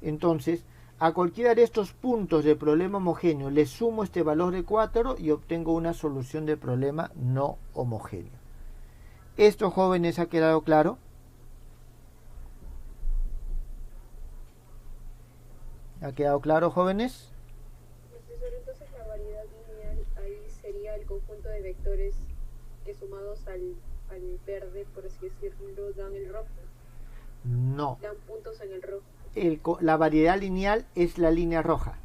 [SPEAKER 1] Entonces, a cualquiera de estos puntos del problema homogéneo le sumo este valor de 4 y obtengo una solución del problema no homogéneo. ¿Esto, jóvenes, ha quedado claro? ¿Ha quedado claro, jóvenes?
[SPEAKER 2] Profesor, entonces la variedad lineal ahí sería el conjunto de vectores que sumados al verde, por así decirlo, dan el rojo.
[SPEAKER 1] No.
[SPEAKER 2] Dan puntos en el rojo.
[SPEAKER 1] La variedad lineal es la línea roja.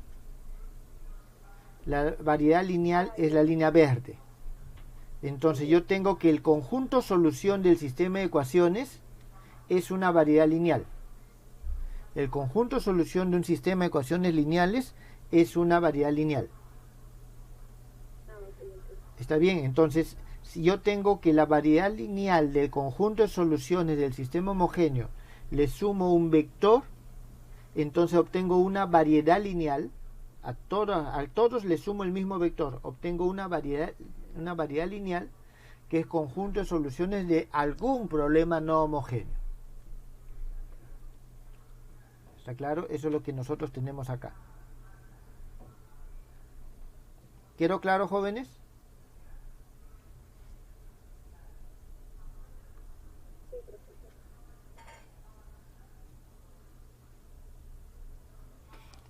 [SPEAKER 1] La variedad lineal es la línea verde. Entonces yo tengo que el conjunto solución del sistema de ecuaciones es una variedad lineal. El conjunto solución de un sistema de ecuaciones lineales es una variedad lineal. ¿Está bien? Entonces, si yo tengo que la variedad lineal del conjunto de soluciones del sistema homogéneo le sumo un vector, entonces obtengo una variedad lineal. A todos le sumo el mismo vector, obtengo una variedad lineal que es conjunto de soluciones de algún problema no homogéneo. ¿Está claro? Eso es lo que nosotros tenemos acá. ¿Quedó claro, jóvenes?
[SPEAKER 2] Sí, profesor.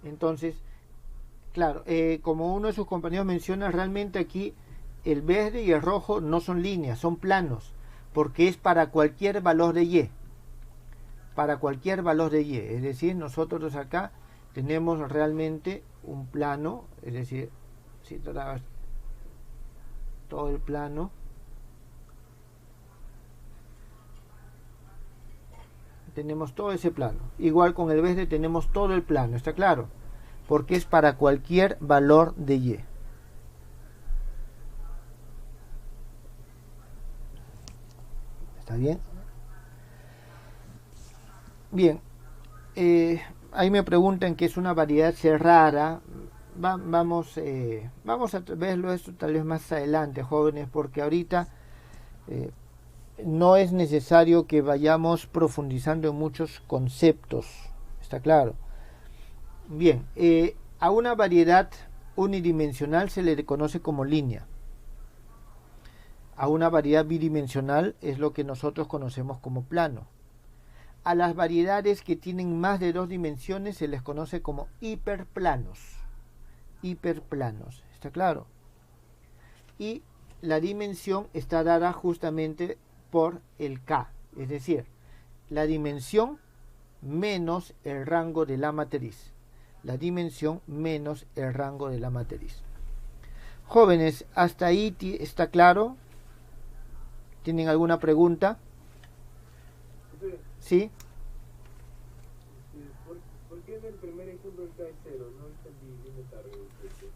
[SPEAKER 1] Entonces, claro, como uno de sus compañeros menciona, realmente aquí el verde y el rojo no son líneas, son planos, porque es para cualquier valor de y. Para cualquier valor de y. Es decir, nosotros acá tenemos realmente un plano, es decir, si trabajas todo el plano, tenemos todo ese plano. Igual con el verde tenemos todo el plano, ¿está claro? Porque es para cualquier valor de y. ¿Está bien? Bien. Ahí me preguntan qué es una variedad cerrada. Vamos a verlo esto tal vez más adelante, jóvenes, porque ahorita no es necesario que vayamos profundizando en muchos conceptos. ¿Está claro? Bien, a una variedad unidimensional se le conoce como línea. A una variedad bidimensional es lo que nosotros conocemos como plano. A las variedades que tienen más de 2 dimensiones se les conoce como hiperplanos. Hiperplanos, ¿está claro? Y la dimensión está dada justamente por el K, es decir, la dimensión menos el rango de la matriz. La dimensión menos el rango de la matriz. Jóvenes, ¿hasta ahí está claro? ¿Tienen alguna pregunta? ¿Sí?
[SPEAKER 3] ¿Por qué en el primer ejemplo está en 0? No entendí bien esta respuesta.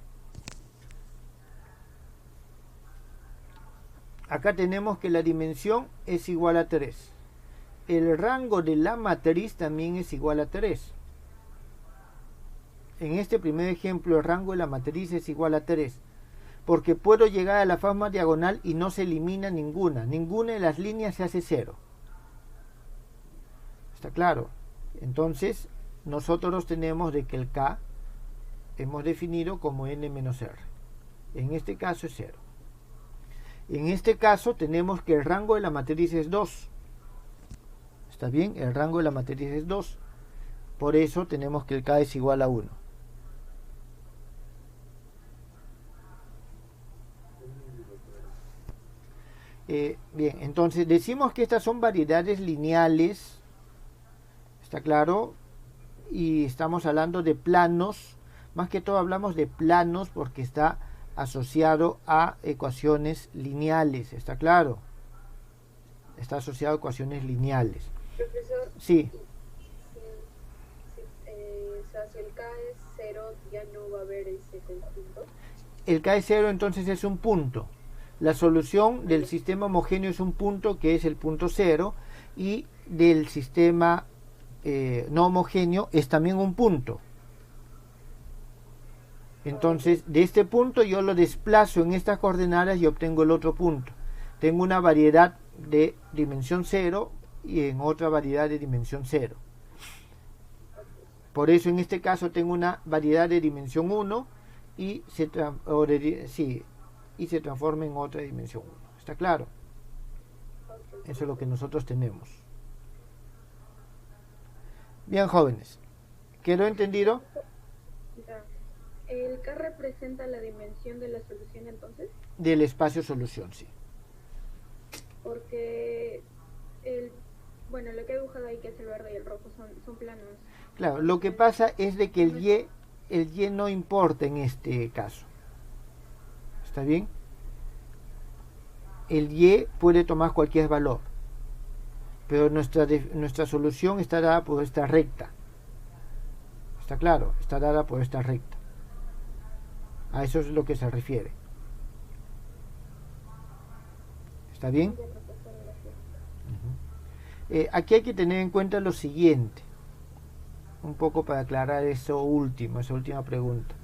[SPEAKER 1] Acá tenemos que la dimensión es igual a 3. El rango de la matriz también es igual a 3. En este primer ejemplo el rango de la matriz es igual a 3. Porque puedo llegar a la forma diagonal y no se elimina ninguna. Ninguna de las líneas se hace 0. ¿Está claro? Entonces, nosotros tenemos de que el K hemos definido como n menos r. En este caso es 0. En este caso tenemos que el rango de la matriz es 2. ¿Está bien? El rango de la matriz es 2. Por eso tenemos que el K es igual a 1. Bien, entonces decimos que estas son variedades lineales, ¿está claro? Y estamos hablando de planos Más que todo hablamos de planos porque está asociado a ecuaciones lineales, ¿está claro? Está asociado a ecuaciones lineales.
[SPEAKER 2] Profesor,
[SPEAKER 1] Sí,
[SPEAKER 2] o sea, si el K es 0, ya no va a haber ese conjunto.
[SPEAKER 1] el K0 entonces es un punto. La solución del sistema homogéneo es un punto, que es el punto 0, y del sistema no homogéneo es también un punto. Entonces, de este punto yo lo desplazo en estas coordenadas y obtengo el otro punto. Tengo una variedad de dimensión 0 y en otra variedad de dimensión 0. Por eso en este caso tengo una variedad de dimensión 1 y se transforma en otra dimensión 1. ¿Está claro? Eso es lo que nosotros tenemos. Bien, jóvenes. ¿Quedó entendido?
[SPEAKER 4] Ya. ¿El K representa la dimensión de la solución entonces?
[SPEAKER 1] Del espacio solución, sí.
[SPEAKER 4] Porque lo que he dibujado ahí, que es el verde y el rojo, son planos.
[SPEAKER 1] Claro, lo que pasa es de que el Y no importa en este caso. ¿Está bien? El Y puede tomar cualquier valor, pero nuestra solución está dada por esta recta. ¿Está claro? Está dada por esta recta. A eso es lo que se refiere. ¿Está bien? Aquí hay que tener en cuenta lo siguiente, un poco para aclarar esa última pregunta.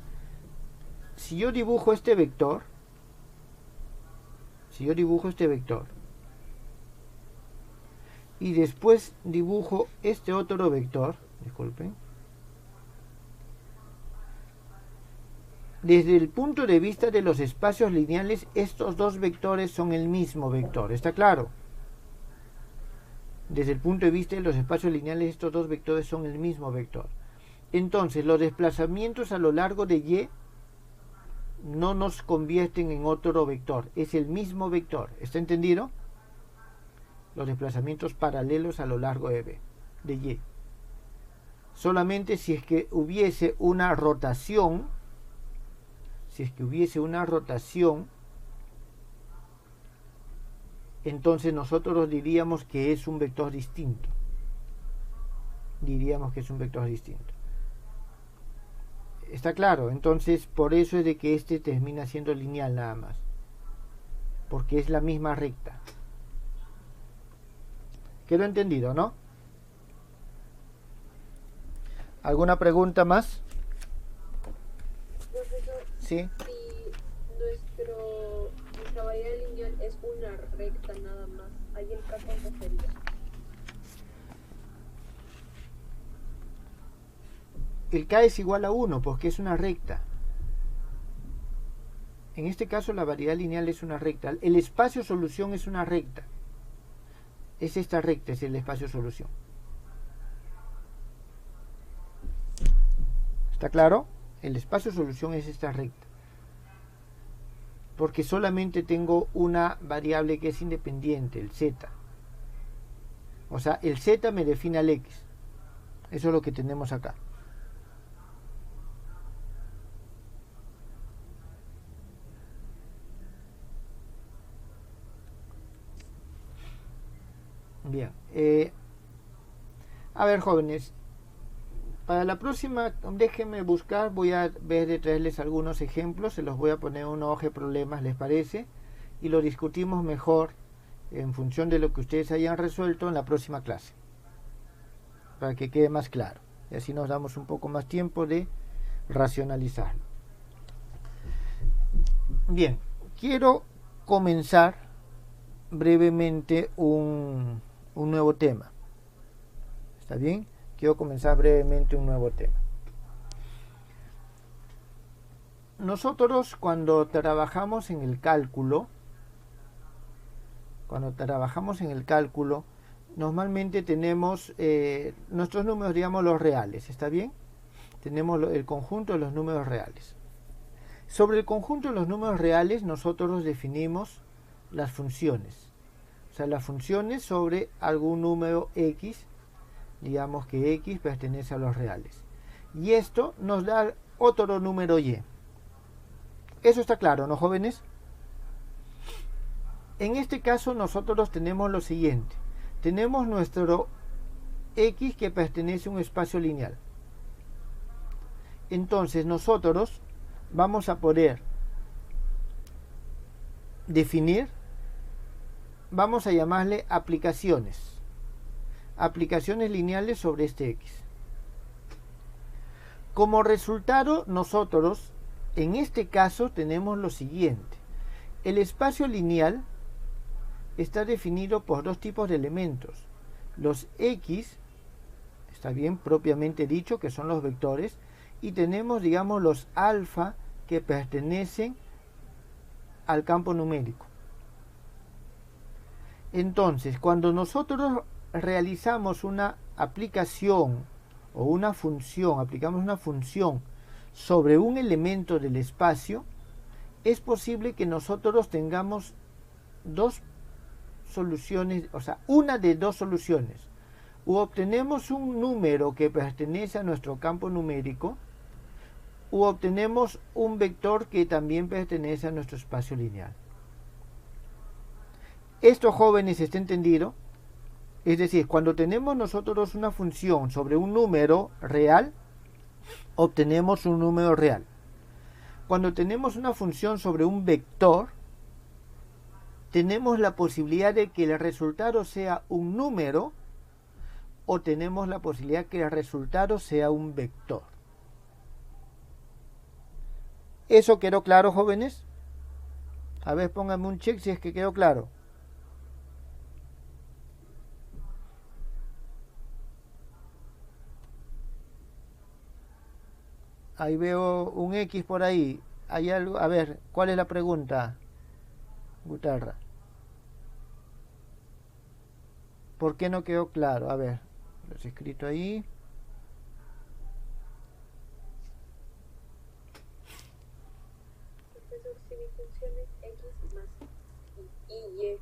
[SPEAKER 1] Si yo dibujo este vector, y después dibujo este otro vector, disculpen, desde el punto de vista de los espacios lineales, estos dos vectores son el mismo vector, ¿está claro? Desde el punto de vista de los espacios lineales, estos dos vectores son el mismo vector. Entonces, los desplazamientos a lo largo de Y no nos convierten en otro vector, es el mismo vector, ¿está entendido? Los desplazamientos paralelos a lo largo de Y. Solamente si es que hubiese una rotación, entonces nosotros diríamos que es un vector distinto. ¿Está claro? Entonces, por eso es de que este termina siendo lineal nada más. Porque es la misma recta. ¿Quedó entendido, no? ¿Alguna pregunta más?
[SPEAKER 2] Profesor,
[SPEAKER 1] Sí.
[SPEAKER 2] si nuestra variedad lineal es una recta nada más, ahí el K cuánto sería.
[SPEAKER 1] El K es igual a 1 porque es una recta. En este caso la variedad lineal es una recta. El espacio solución es una recta. Es esta recta, es el espacio solución. ¿Está claro? El espacio solución es esta recta. Porque solamente tengo una variable que es independiente, el z. O sea, el z me define al x. Eso es lo que tenemos acá. Bien. A ver, jóvenes. Para la próxima, déjenme buscar, voy a ver de traerles algunos ejemplos, se los voy a poner en una hoja de problemas, ¿les parece? Y lo discutimos mejor en función de lo que ustedes hayan resuelto en la próxima clase, para que quede más claro. Y así nos damos un poco más tiempo de racionalizarlo. Bien, quiero comenzar brevemente un nuevo tema. ¿Está bien? Quiero comenzar brevemente un nuevo tema. Nosotros cuando trabajamos en el cálculo, normalmente tenemos nuestros números, digamos los reales, ¿está bien? Tenemos el conjunto de los números reales. Sobre el conjunto de los números reales nosotros definimos las funciones. O sea, las funciones sobre algún número x, digamos que x pertenece a los reales. Y esto nos da otro número y. Eso está claro, ¿no, jóvenes? En este caso nosotros tenemos lo siguiente. Tenemos nuestro X que pertenece a un espacio lineal. Entonces nosotros vamos a poder definir, vamos a llamarle aplicaciones lineales sobre este X. Como resultado, nosotros en este caso tenemos lo siguiente. El espacio lineal está definido por dos tipos de elementos. Los X, está bien, propiamente dicho, que son los vectores, y tenemos, digamos, los alfa que pertenecen al campo numérico. Entonces, cuando nosotros realizamos una aplicación o una función, aplicamos una función sobre un elemento del espacio, es posible que nosotros tengamos dos soluciones, o sea, una de dos soluciones. O obtenemos un número que pertenece a nuestro campo numérico, o obtenemos un vector que también pertenece a nuestro espacio lineal. Esto, jóvenes, ¿está entendido? Es decir, cuando tenemos nosotros una función sobre un número real, obtenemos un número real. Cuando tenemos una función sobre un vector, tenemos la posibilidad de que el resultado sea un número o tenemos la posibilidad de que el resultado sea un vector. ¿Eso quedó claro, jóvenes? A ver, pónganme un check si es que quedó claro. Ahí veo un X por ahí. Hay algo. A ver, ¿cuál es la pregunta, Guitarra? ¿Por qué no quedó claro? A ver, lo he escrito ahí.
[SPEAKER 2] Profesor, si mi función es X más y.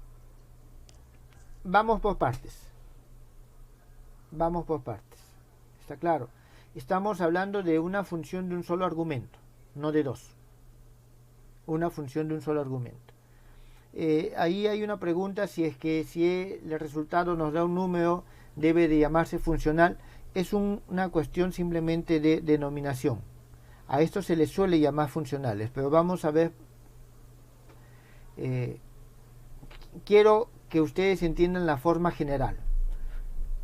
[SPEAKER 1] Vamos por partes. Vamos por partes. ¿Está claro? Estamos hablando de una función de un solo argumento, no de dos. Una función de un solo argumento. Ahí hay una pregunta si es que si el resultado nos da un número debe de llamarse funcional. Es una cuestión simplemente de denominación. A esto se le suele llamar funcionales, pero vamos a ver. Quiero que ustedes entiendan la forma general.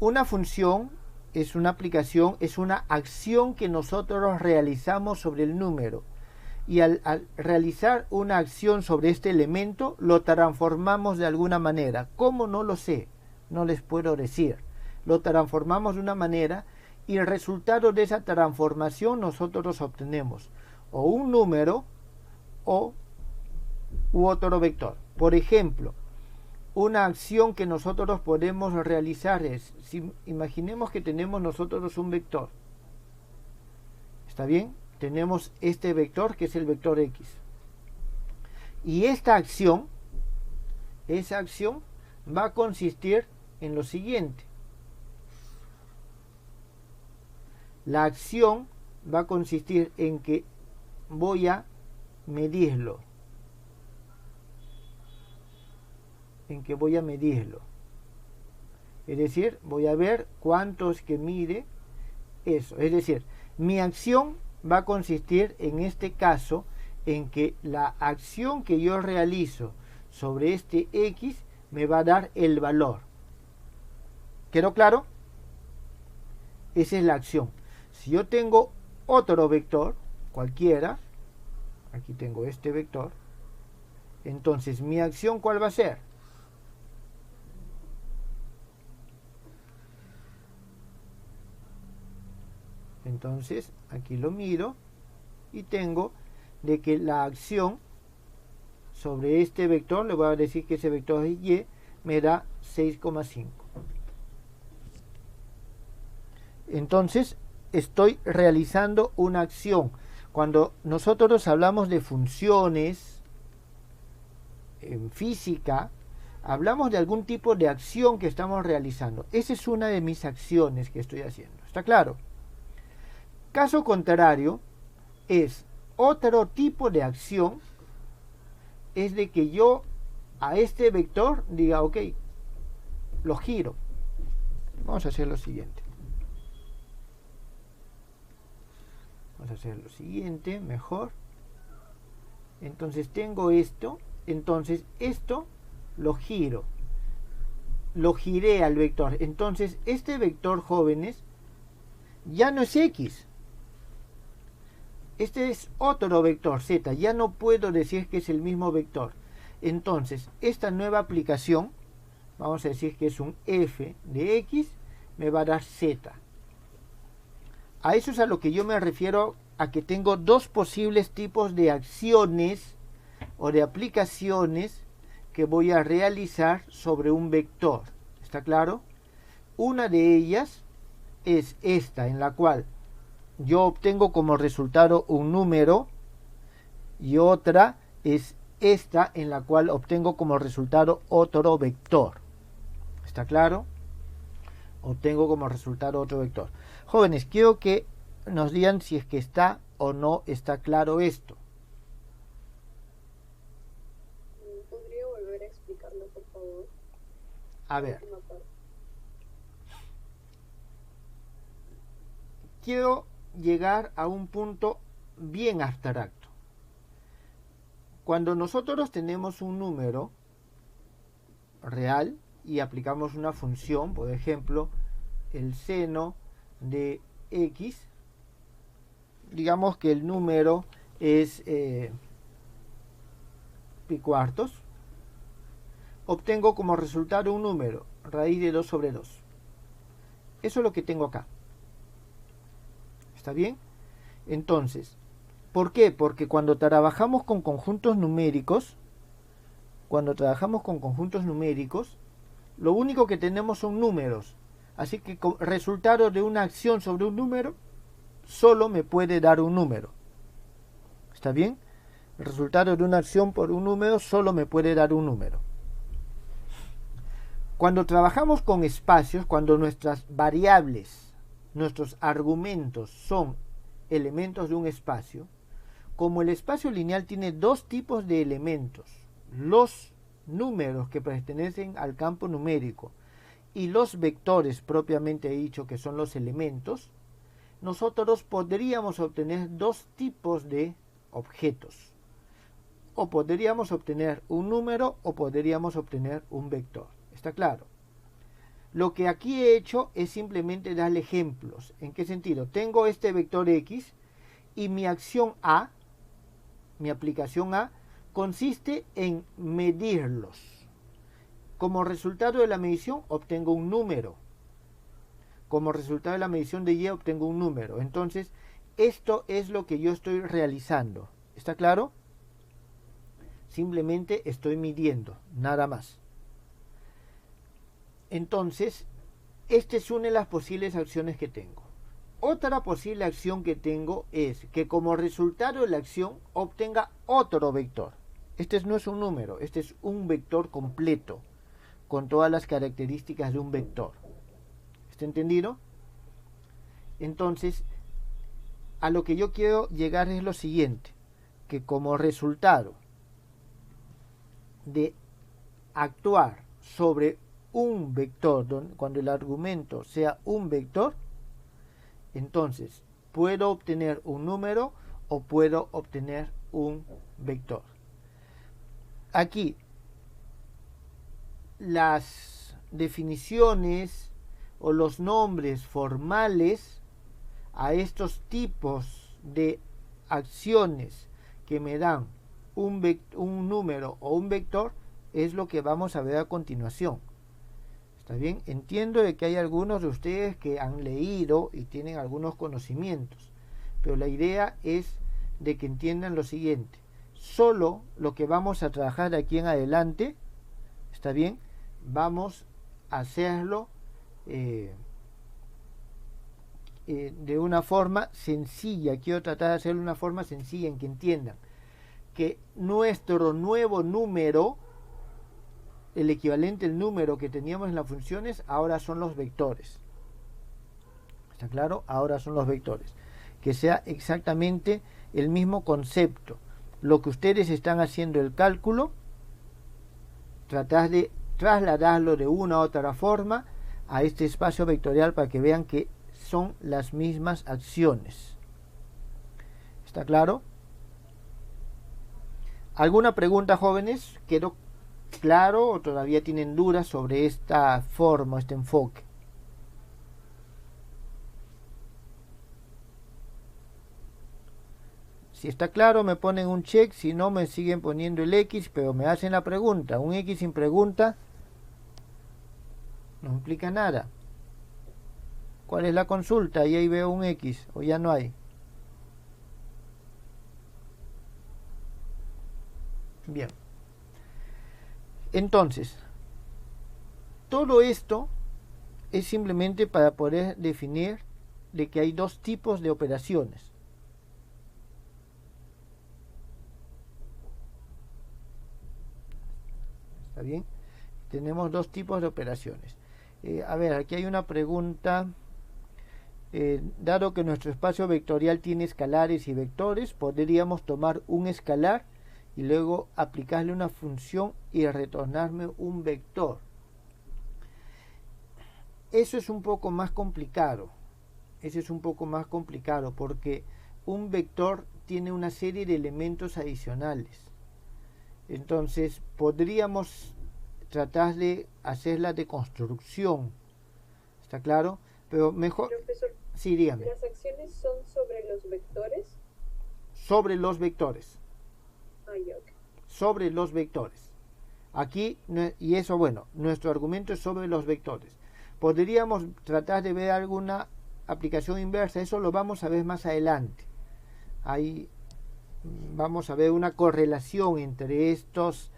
[SPEAKER 1] Una función es una aplicación, es una acción que nosotros realizamos sobre el número. Y al realizar una acción sobre este elemento, lo transformamos de alguna manera. ¿Cómo? No lo sé, no les puedo decir. Lo transformamos de una manera y el resultado de esa transformación nosotros obtenemos o un número u otro vector. Por ejemplo, una acción que nosotros podemos realizar es, si imaginemos que tenemos nosotros un vector. ¿Está bien? Tenemos este vector que es el vector X. Y esta acción, esa acción va a consistir en lo siguiente. La acción va a consistir en que voy a medirlo. Es decir, voy a ver cuánto es que mide eso. Es decir, mi acción va a consistir en este caso en que la acción que yo realizo sobre este X me va a dar el valor. ¿Quedó claro? Esa es la acción. Si yo tengo otro vector, cualquiera, aquí tengo este vector, entonces mi acción ¿cuál va a ser? Entonces aquí lo miro y tengo de que la acción sobre este vector, le voy a decir que ese vector es Y, me da 6,5. Entonces estoy realizando una acción. Cuando nosotros hablamos de funciones en física, hablamos de algún tipo de acción que estamos realizando. Esa es una de mis acciones que estoy haciendo. ¿Está claro? Caso contrario, es otro tipo de acción, es de que yo a este vector diga, ok, lo giro. Vamos a hacer lo siguiente. Vamos a hacer lo siguiente, mejor. Entonces tengo esto, entonces esto lo giro. Lo giré al vector. Entonces este vector, jóvenes, ya no es X. Este es otro vector, Z. Ya no puedo decir que es el mismo vector. Entonces, esta nueva aplicación, vamos a decir que es un f de X, me va a dar Z. A eso es a lo que yo me refiero, a que tengo dos posibles tipos de acciones o de aplicaciones que voy a realizar sobre un vector. ¿Está claro? Una de ellas es esta, en la cual yo obtengo como resultado un número, y otra es esta, en la cual obtengo como resultado otro vector. ¿Está claro? Obtengo como resultado otro vector. Jóvenes, quiero que nos digan si es que está o no está claro esto.
[SPEAKER 2] ¿Podría volver a explicarlo, por favor?
[SPEAKER 1] A ver.
[SPEAKER 2] La última parte.
[SPEAKER 1] Quiero llegar a un punto bien abstracto. Cuando nosotros tenemos un número real y aplicamos una función, por ejemplo, el seno de x, digamos que el número es pi cuartos, obtengo como resultado un número, raíz de 2 sobre 2. Eso es lo que tengo acá. ¿Está bien? Entonces, ¿por qué? Porque cuando trabajamos con conjuntos numéricos, lo único que tenemos son números. Así que el resultado de una acción sobre un número solo me puede dar un número. ¿Está bien? El resultado de una acción por un número solo me puede dar un número. Cuando trabajamos con espacios, cuando nuestras variables, nuestros argumentos son elementos de un espacio, como el espacio lineal tiene dos tipos de elementos, los números que pertenecen al campo numérico y los vectores propiamente dicho que son los elementos, nosotros podríamos obtener dos tipos de objetos. O podríamos obtener un número o podríamos obtener un vector. ¿Está claro? Lo que aquí he hecho es simplemente darle ejemplos. ¿En qué sentido? Tengo este vector X y mi acción A, mi aplicación A, consiste en medirlos. Como resultado de la medición obtengo un número. Como resultado de la medición de Y obtengo un número. Entonces, esto es lo que yo estoy realizando. ¿Está claro? Simplemente estoy midiendo, nada más. Entonces, esta es una de las posibles acciones que tengo. Otra posible acción que tengo es que como resultado de la acción obtenga otro vector. Este no es un número, este es un vector completo, con todas las características de un vector. ¿Está entendido? Entonces, a lo que yo quiero llegar es lo siguiente, que como resultado de actuar sobre un vector, cuando el argumento sea un vector, entonces puedo obtener un número o puedo obtener un vector. Aquí las definiciones o los nombres formales a estos tipos de acciones que me dan un número o un vector es lo que vamos a ver a continuación. ¿Está bien? Entiendo de que hay algunos de ustedes que han leído y tienen algunos conocimientos, pero la idea es de que entiendan lo siguiente. Solo lo que vamos a trabajar de aquí en adelante, ¿está bien? Vamos a hacerlo de una forma sencilla. Quiero tratar de hacerlo de una forma sencilla en que entiendan que nuestro nuevo número, el equivalente al número que teníamos en las funciones, ahora son los vectores. ¿Está claro? Ahora son los vectores. Que sea exactamente el mismo concepto. Lo que ustedes están haciendo el cálculo, tratar de trasladarlo de una u otra forma a este espacio vectorial para que vean que son las mismas acciones. ¿Está claro? ¿Alguna pregunta, jóvenes? ¿Quedó claro o todavía tienen dudas sobre esta forma, este enfoque? Si está claro, me ponen un check, si no, me siguen poniendo el X, pero me hacen la pregunta. Un X sin pregunta no implica nada. ¿Cuál es la consulta? Ahí veo un X, o ya no hay. Bien. Entonces, todo esto es simplemente para poder definir de que hay dos tipos de operaciones. ¿Está bien? Tenemos dos tipos de operaciones. A ver, aquí hay una pregunta. Dado que nuestro espacio vectorial tiene escalares y vectores, podríamos tomar un escalar y luego aplicarle una función y retornarme un vector. Eso es un poco más complicado. Ese es un poco más complicado porque un vector tiene una serie de elementos adicionales. Entonces podríamos tratar de hacer la deconstrucción. ¿Está claro? Pero mejor...
[SPEAKER 2] Profesor,
[SPEAKER 1] sí, dígame.
[SPEAKER 2] ¿las acciones son sobre los vectores?
[SPEAKER 1] Sobre los vectores.
[SPEAKER 2] Ah, ya, ok.
[SPEAKER 1] Sobre los vectores. Aquí, y eso, bueno, nuestro argumento es sobre los vectores. Podríamos tratar de ver alguna aplicación inversa, eso lo vamos a ver más adelante. Ahí vamos a ver una correlación entre estos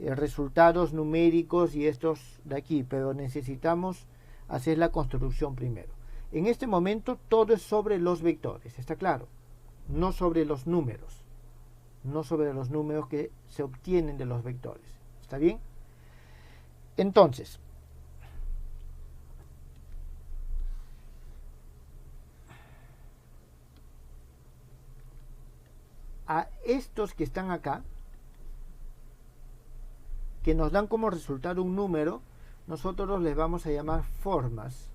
[SPEAKER 1] resultados numéricos y estos de aquí, pero necesitamos hacer la construcción primero. En este momento todo es sobre los vectores, ¿está claro? No sobre los números. No sobre los números que se obtienen de los vectores. ¿Está bien? Entonces, a estos que están acá, que nos dan como resultado un número, nosotros les vamos a llamar formas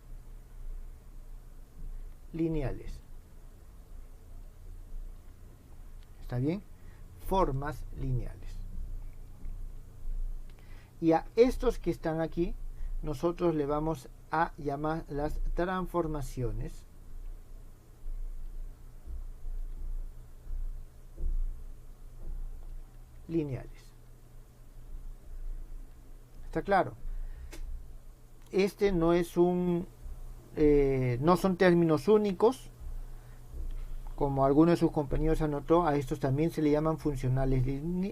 [SPEAKER 1] lineales. ¿Está bien? Formas lineales. Y a estos que están aquí, nosotros le vamos a llamar las transformaciones lineales. ¿Está claro? Este no es no son términos únicos, como alguno de sus compañeros anotó. A estos también se le llaman funcionales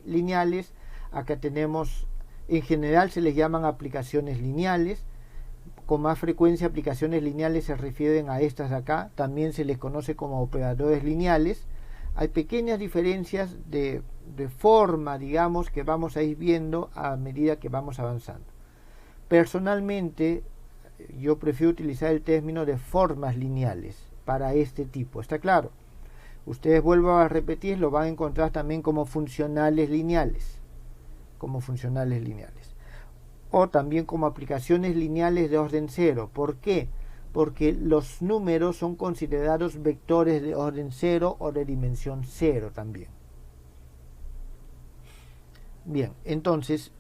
[SPEAKER 1] lineales. Acá tenemos, en general se les llaman aplicaciones lineales. Con más frecuencia aplicaciones lineales se refieren a estas de acá. También se les conoce como operadores lineales. Hay pequeñas diferencias de forma, digamos, que vamos a ir viendo a medida que vamos avanzando. Personalmente, yo prefiero utilizar el término de formas lineales para este tipo. ¿Está claro? Ustedes, vuelvo a repetir, lo van a encontrar también como funcionales lineales. Como funcionales lineales. O también como aplicaciones lineales de orden cero. ¿Por qué? Porque los números son considerados vectores de orden cero o de dimensión cero también. Bien, entonces,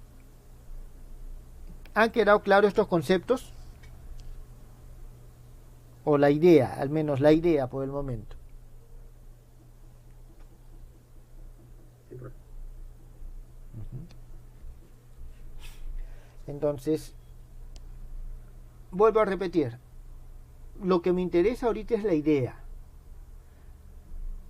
[SPEAKER 1] ¿han quedado claros estos conceptos? O la idea, al menos la idea por el momento.
[SPEAKER 3] Sí, profe.
[SPEAKER 1] Entonces, vuelvo a repetir. Lo que me interesa ahorita es la idea.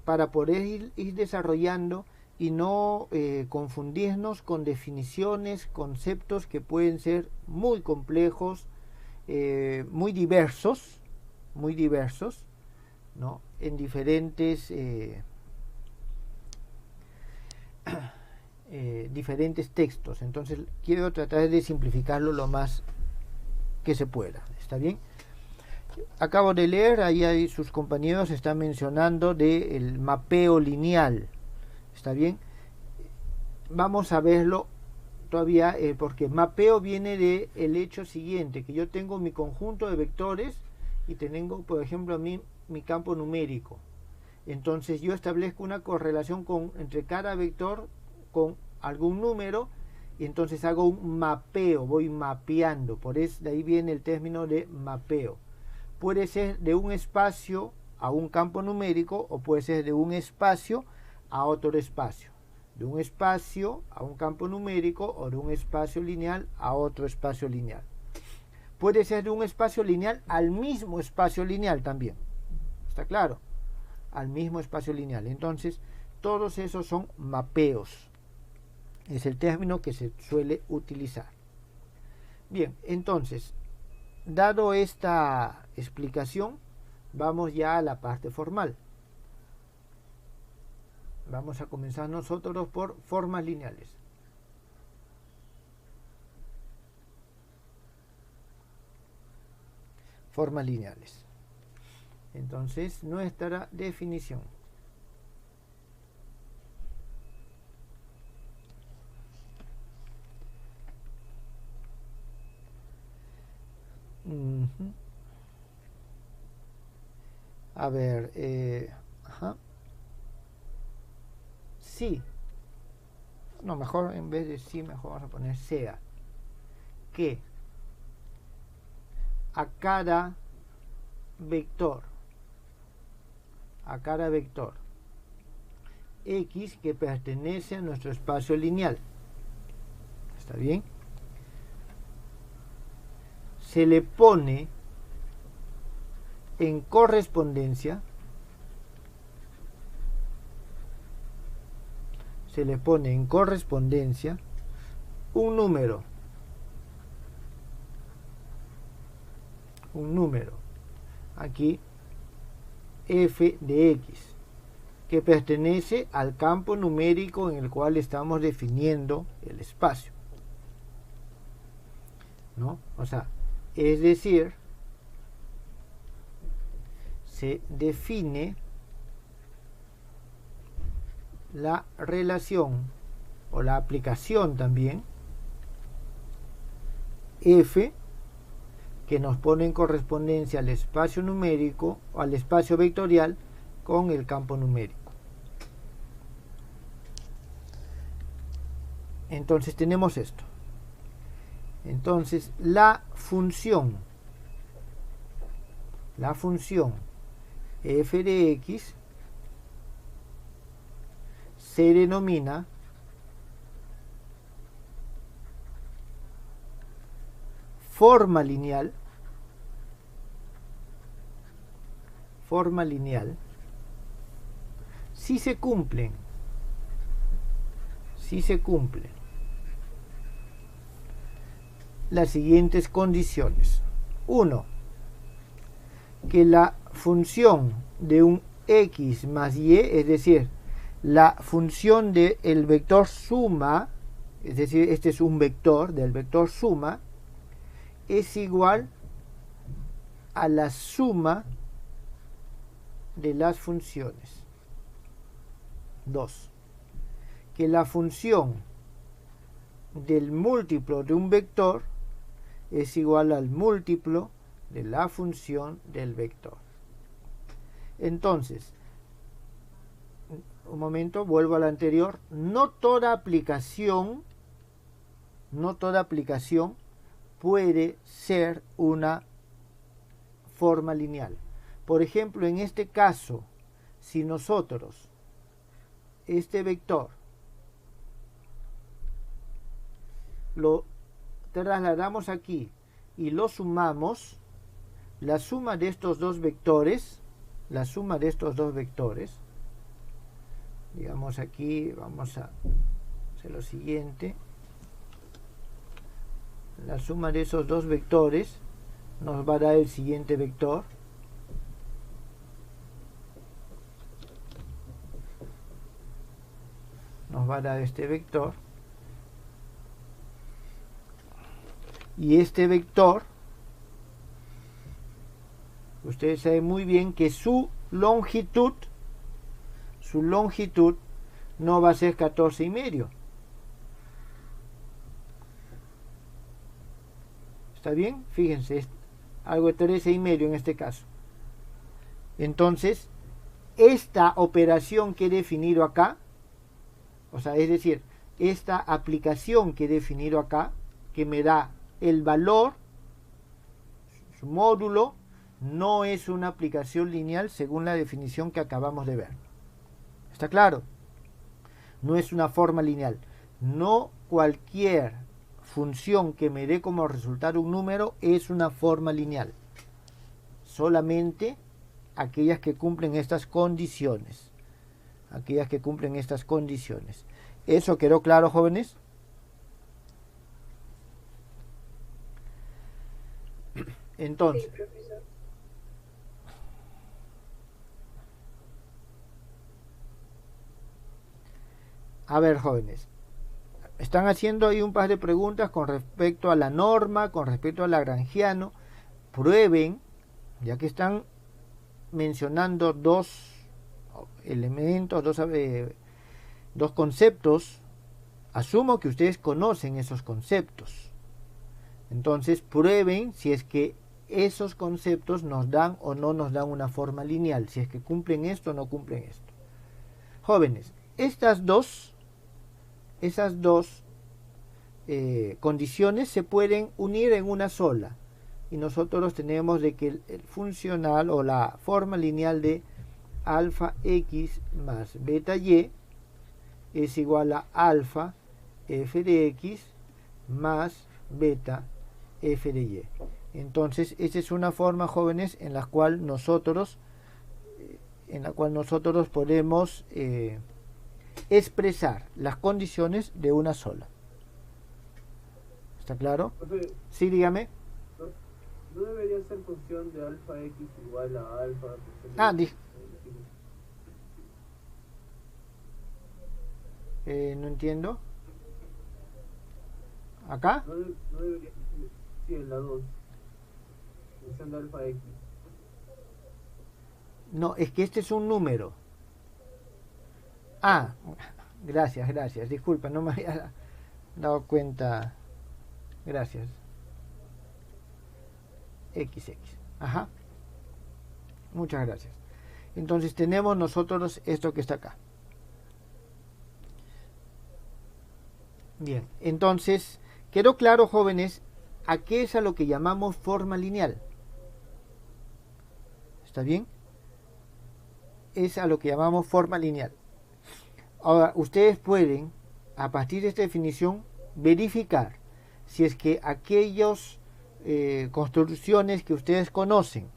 [SPEAKER 1] Para poder ir desarrollando y no confundirnos con definiciones, conceptos que pueden ser muy complejos, muy diversos, ¿no? En diferentes diferentes textos. Entonces quiero tratar de simplificarlo lo más que se pueda. ¿Está bien? acabo de leer, ahí sus compañeros están mencionando del mapeo lineal. ¿Está bien? Vamos a verlo todavía, porque mapeo viene del hecho siguiente, que yo tengo mi conjunto de vectores y tengo, por ejemplo, mi campo numérico. Entonces yo establezco una correlación entre cada vector con algún número, y entonces hago un mapeo, voy mapeando. Por eso de ahí viene el término de mapeo. Puede ser de un espacio a un campo numérico, o puede ser de un espacio a otro espacio. De un espacio a un campo numérico, o de un espacio lineal a otro espacio lineal. Puede ser de un espacio lineal al mismo espacio lineal también. ¿Está claro? Al mismo espacio lineal. Entonces, todos esos son mapeos. Es el término que se suele utilizar. Bien, entonces, dado esta explicación, vamos ya a la parte formal. Vamos a comenzar nosotros por formas lineales. Formas lineales. Entonces, nuestra definición. A ver, sí. No, mejor en vez de sí, mejor vamos a poner sea. Que a cada vector X que pertenece a nuestro espacio lineal, ¿está bien? Se le pone en correspondencia, un número, aquí f de x, que pertenece al campo numérico en el cual estamos definiendo el espacio, ¿no? O sea, es decir, se define la relación o la aplicación también f que nos pone en correspondencia al espacio numérico o al espacio vectorial con el campo numérico. Entonces tenemos esto. Entonces la función f de x se denomina forma lineal si se cumplen las siguientes condiciones. 1. Que la función de un x más y, es decir, la función del vector suma, es decir, este es un vector del vector suma, es igual a la suma de las funciones. 2. Que la función del múltiplo de un vector es igual al múltiplo de la función del vector. Entonces, un momento, vuelvo a la anterior. No toda aplicación puede ser una forma lineal. Por ejemplo, en este caso, si nosotros este vector lo trasladamos aquí y lo sumamos, la suma de estos dos vectores, digamos aquí, vamos a hacer lo siguiente, la suma de esos dos vectores nos va a dar el siguiente vector, nos va a dar este vector, y este vector ustedes saben muy bien que su longitud no va a ser 14,5. ¿Está bien? Fíjense, es algo de 13,5 en este caso. Entonces, esta operación que he definido acá, o sea, es decir, esta aplicación que he definido acá, que me da el valor, su módulo, no es una aplicación lineal según la definición que acabamos de ver. ¿Está claro? No es una forma lineal. No cualquier función que me dé como resultado un número es una forma lineal. Solamente aquellas que cumplen estas condiciones. Aquellas que cumplen estas condiciones. ¿Eso quedó claro, jóvenes? Entonces,
[SPEAKER 2] Sí, profesor.
[SPEAKER 1] a ver, jóvenes, están haciendo ahí un par de preguntas con respecto a la norma, con respecto al lagrangiano. Prueben, ya que están mencionando dos elementos, dos conceptos, asumo que ustedes conocen esos conceptos. Entonces prueben si es que esos conceptos nos dan o no nos dan una forma lineal, si es que cumplen esto o no cumplen esto. Jóvenes, esas dos condiciones se pueden unir en una sola, y nosotros tenemos de que el funcional o la forma lineal de alfa x más beta y es igual a alfa f de x más beta f de y. Entonces esa es una forma, jóvenes, en la cual nosotros podemos expresar las condiciones de una sola. ¿Está claro?
[SPEAKER 3] Profe,
[SPEAKER 1] Sí, dígame.
[SPEAKER 3] ¿no debería ser función de alfa x igual a alfa?
[SPEAKER 1] No entiendo. ¿Acá?
[SPEAKER 3] No debería ser, sí, en la 2. Función de alfa x.
[SPEAKER 1] No, es que este es un número. Gracias. Disculpa, no me había dado cuenta. Gracias. XX. Ajá. Muchas gracias. Entonces tenemos nosotros esto que está acá. Bien, entonces, ¿quedó claro, jóvenes, a qué es a lo que llamamos forma lineal? ¿Está bien? Es a lo que llamamos forma lineal. Ahora, ustedes pueden, a partir de esta definición, verificar si es que aquellas construcciones que ustedes conocen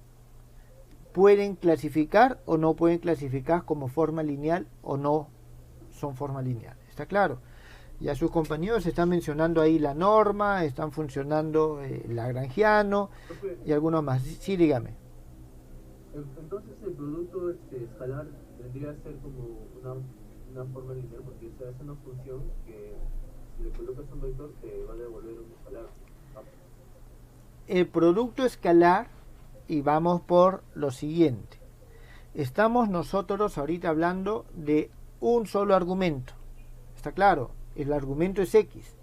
[SPEAKER 1] pueden clasificar o no pueden clasificar como forma lineal o no son forma lineal. ¿Está claro? Ya sus compañeros están mencionando ahí la norma, están funcionando lagrangiano y algunos más. Sí, dígame.
[SPEAKER 3] Entonces el producto escalar vendría a ser como una forma lineal, porque se hace una función que si le colocas un vector te va a devolver un escalar.
[SPEAKER 1] El producto escalar, y vamos por lo siguiente. Estamos nosotros ahorita hablando de un solo argumento. ¿Está claro? El argumento es x.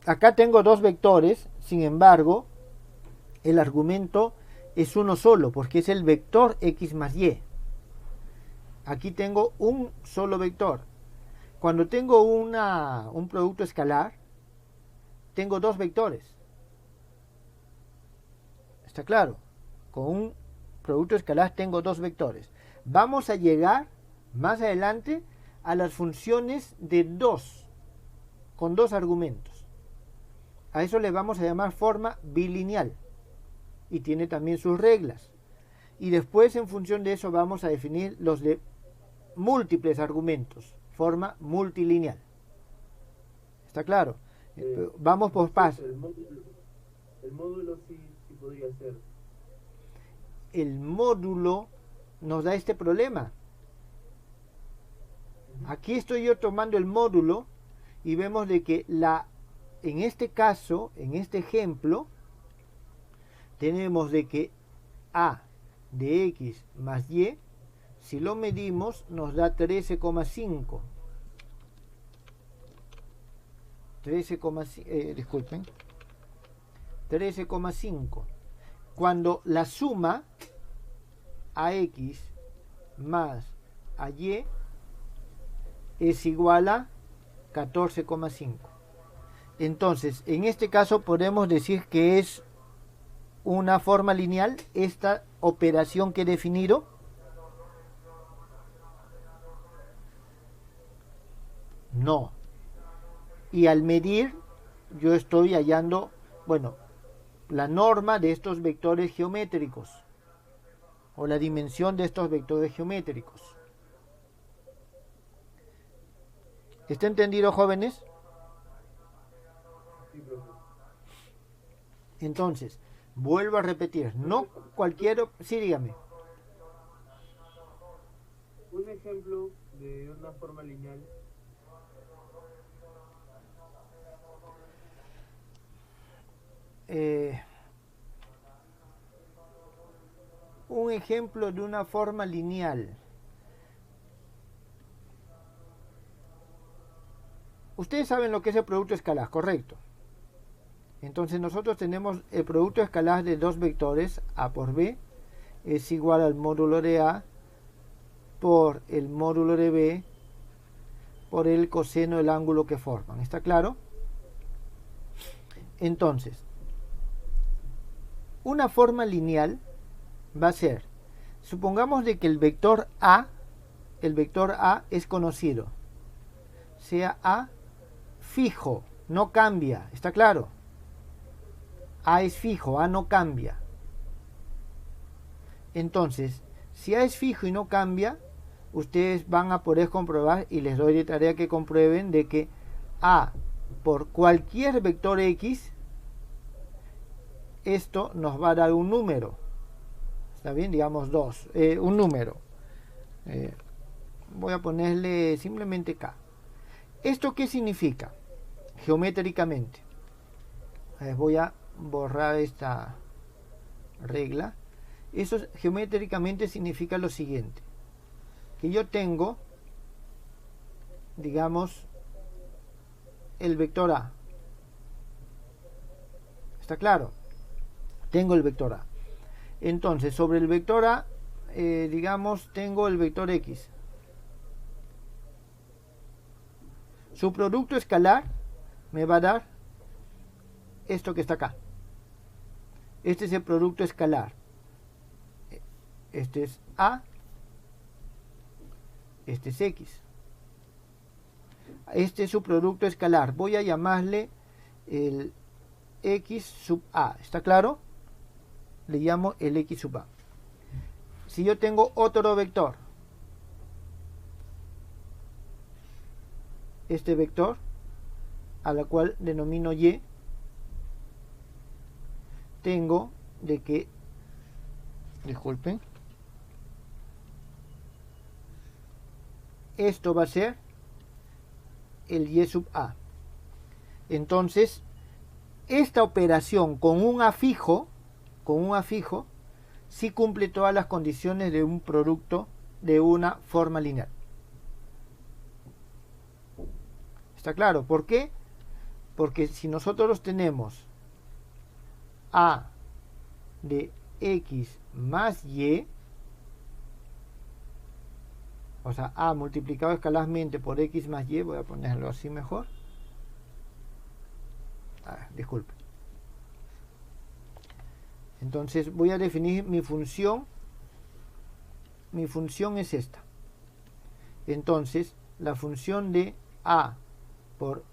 [SPEAKER 1] Acá tengo dos vectores, sin embargo, el argumento es uno solo, porque es el vector x más y. Aquí tengo un solo vector. Cuando tengo un producto escalar, tengo dos vectores. ¿Está claro? Con un producto escalar tengo dos vectores. Vamos a llegar más adelante a las funciones de dos, con dos argumentos. A eso le vamos a llamar forma bilineal. Y tiene también sus reglas. Y después, en función de eso, vamos a definir los de múltiples argumentos, forma multilineal. ¿Está claro? Vamos por pasos.
[SPEAKER 3] El módulo sí podría ser.
[SPEAKER 1] El módulo nos da este problema. Aquí estoy yo tomando el módulo y vemos de que en este caso, en este ejemplo, tenemos de que A de X más Y, si lo medimos nos da 13,5. 13,5. Cuando la suma a X más a Y es igual a 14,5. Entonces, en este caso podemos decir que es una forma lineal esta operación que he definido. No. Y al medir, yo estoy hallando, bueno, la norma de estos vectores geométricos o la dimensión de estos vectores geométricos. ¿Está entendido, jóvenes?
[SPEAKER 3] Sí, profe.
[SPEAKER 1] Entonces, vuelvo a repetir, no cualquier... Sí, dígame.
[SPEAKER 3] Un ejemplo de una forma lineal.
[SPEAKER 1] Un ejemplo de una forma lineal. Ustedes saben lo que es el producto escalar, ¿correcto? Entonces nosotros tenemos el producto escalar de dos vectores, A por B, es igual al módulo de A por el módulo de B por el coseno del ángulo que forman. ¿Está claro? Entonces, una forma lineal va a ser, supongamos de que el vector A es conocido, sea A fijo, no cambia, ¿está claro? A es fijo, A no cambia. Entonces, si A es fijo y no cambia, ustedes van a poder comprobar, y les doy de tarea que comprueben, de que A por cualquier vector X, esto nos va a dar un número. ¿Está bien? Digamos 2, un número. Voy a ponerle simplemente K. ¿Esto qué significa? Geométricamente. Voy a borrar esta regla. Eso geométricamente significa lo siguiente. Que yo tengo, digamos, el vector A. ¿Está claro? Tengo el vector A. Entonces, sobre el vector A, digamos, tengo el vector X. Su producto escalar me va a dar esto que está acá. Este es el producto escalar. Este es A. Este es X. Este es su producto escalar. Voy a llamarle el X sub A. ¿Está claro? Le llamo el X sub A. Si yo tengo otro vector, este vector, a la cual denomino Y, tengo de que, disculpen, esto va a ser el Y sub A. Entonces, esta operación con un A fijo, sí cumple todas las condiciones de un producto de una forma lineal. ¿Está claro? ¿Por qué? Porque si nosotros tenemos A de X más Y, o sea, A multiplicado escalarmente por X más Y, voy a ponerlo así mejor. Disculpe. Entonces voy a definir mi función. Mi función es esta. Entonces, la función de A por...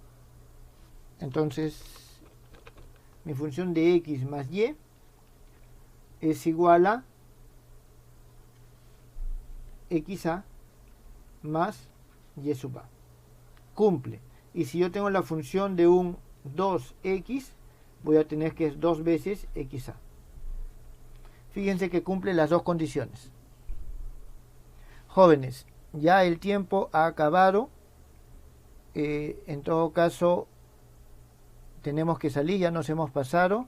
[SPEAKER 1] Entonces, mi función de X más Y es igual a XA más Y sub A. Cumple. Y si yo tengo la función de un 2X, voy a tener que es 2 veces XA. Fíjense que cumple las dos condiciones. Jóvenes, ya el tiempo ha acabado. En todo caso, tenemos que salir, ya nos hemos pasado.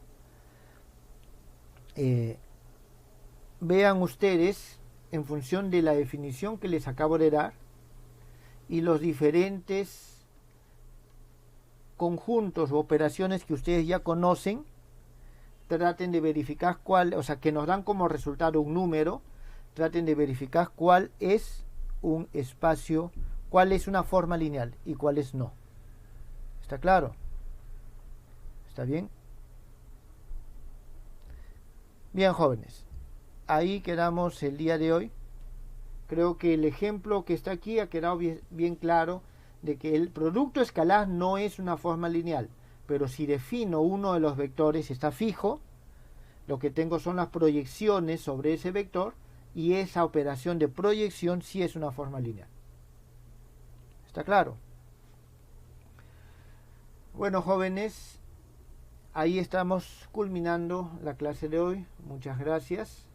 [SPEAKER 1] vean ustedes, en función de la definición que les acabo de dar, y los diferentes conjuntos o operaciones que ustedes ya conocen, traten de verificar cuál, o sea, que nos dan como resultado un número, traten de verificar cuál es un espacio, cuál es una forma lineal y cuál es no. ¿Está claro? ¿Está bien? Bien, jóvenes, ahí quedamos el día de hoy. Creo que el ejemplo que está aquí ha quedado bien claro de que el producto escalar no es una forma lineal, pero si defino uno de los vectores está fijo, lo que tengo son las proyecciones sobre ese vector y esa operación de proyección sí es una forma lineal. ¿Está claro? Bueno, jóvenes, ahí estamos culminando la clase de hoy. Muchas gracias.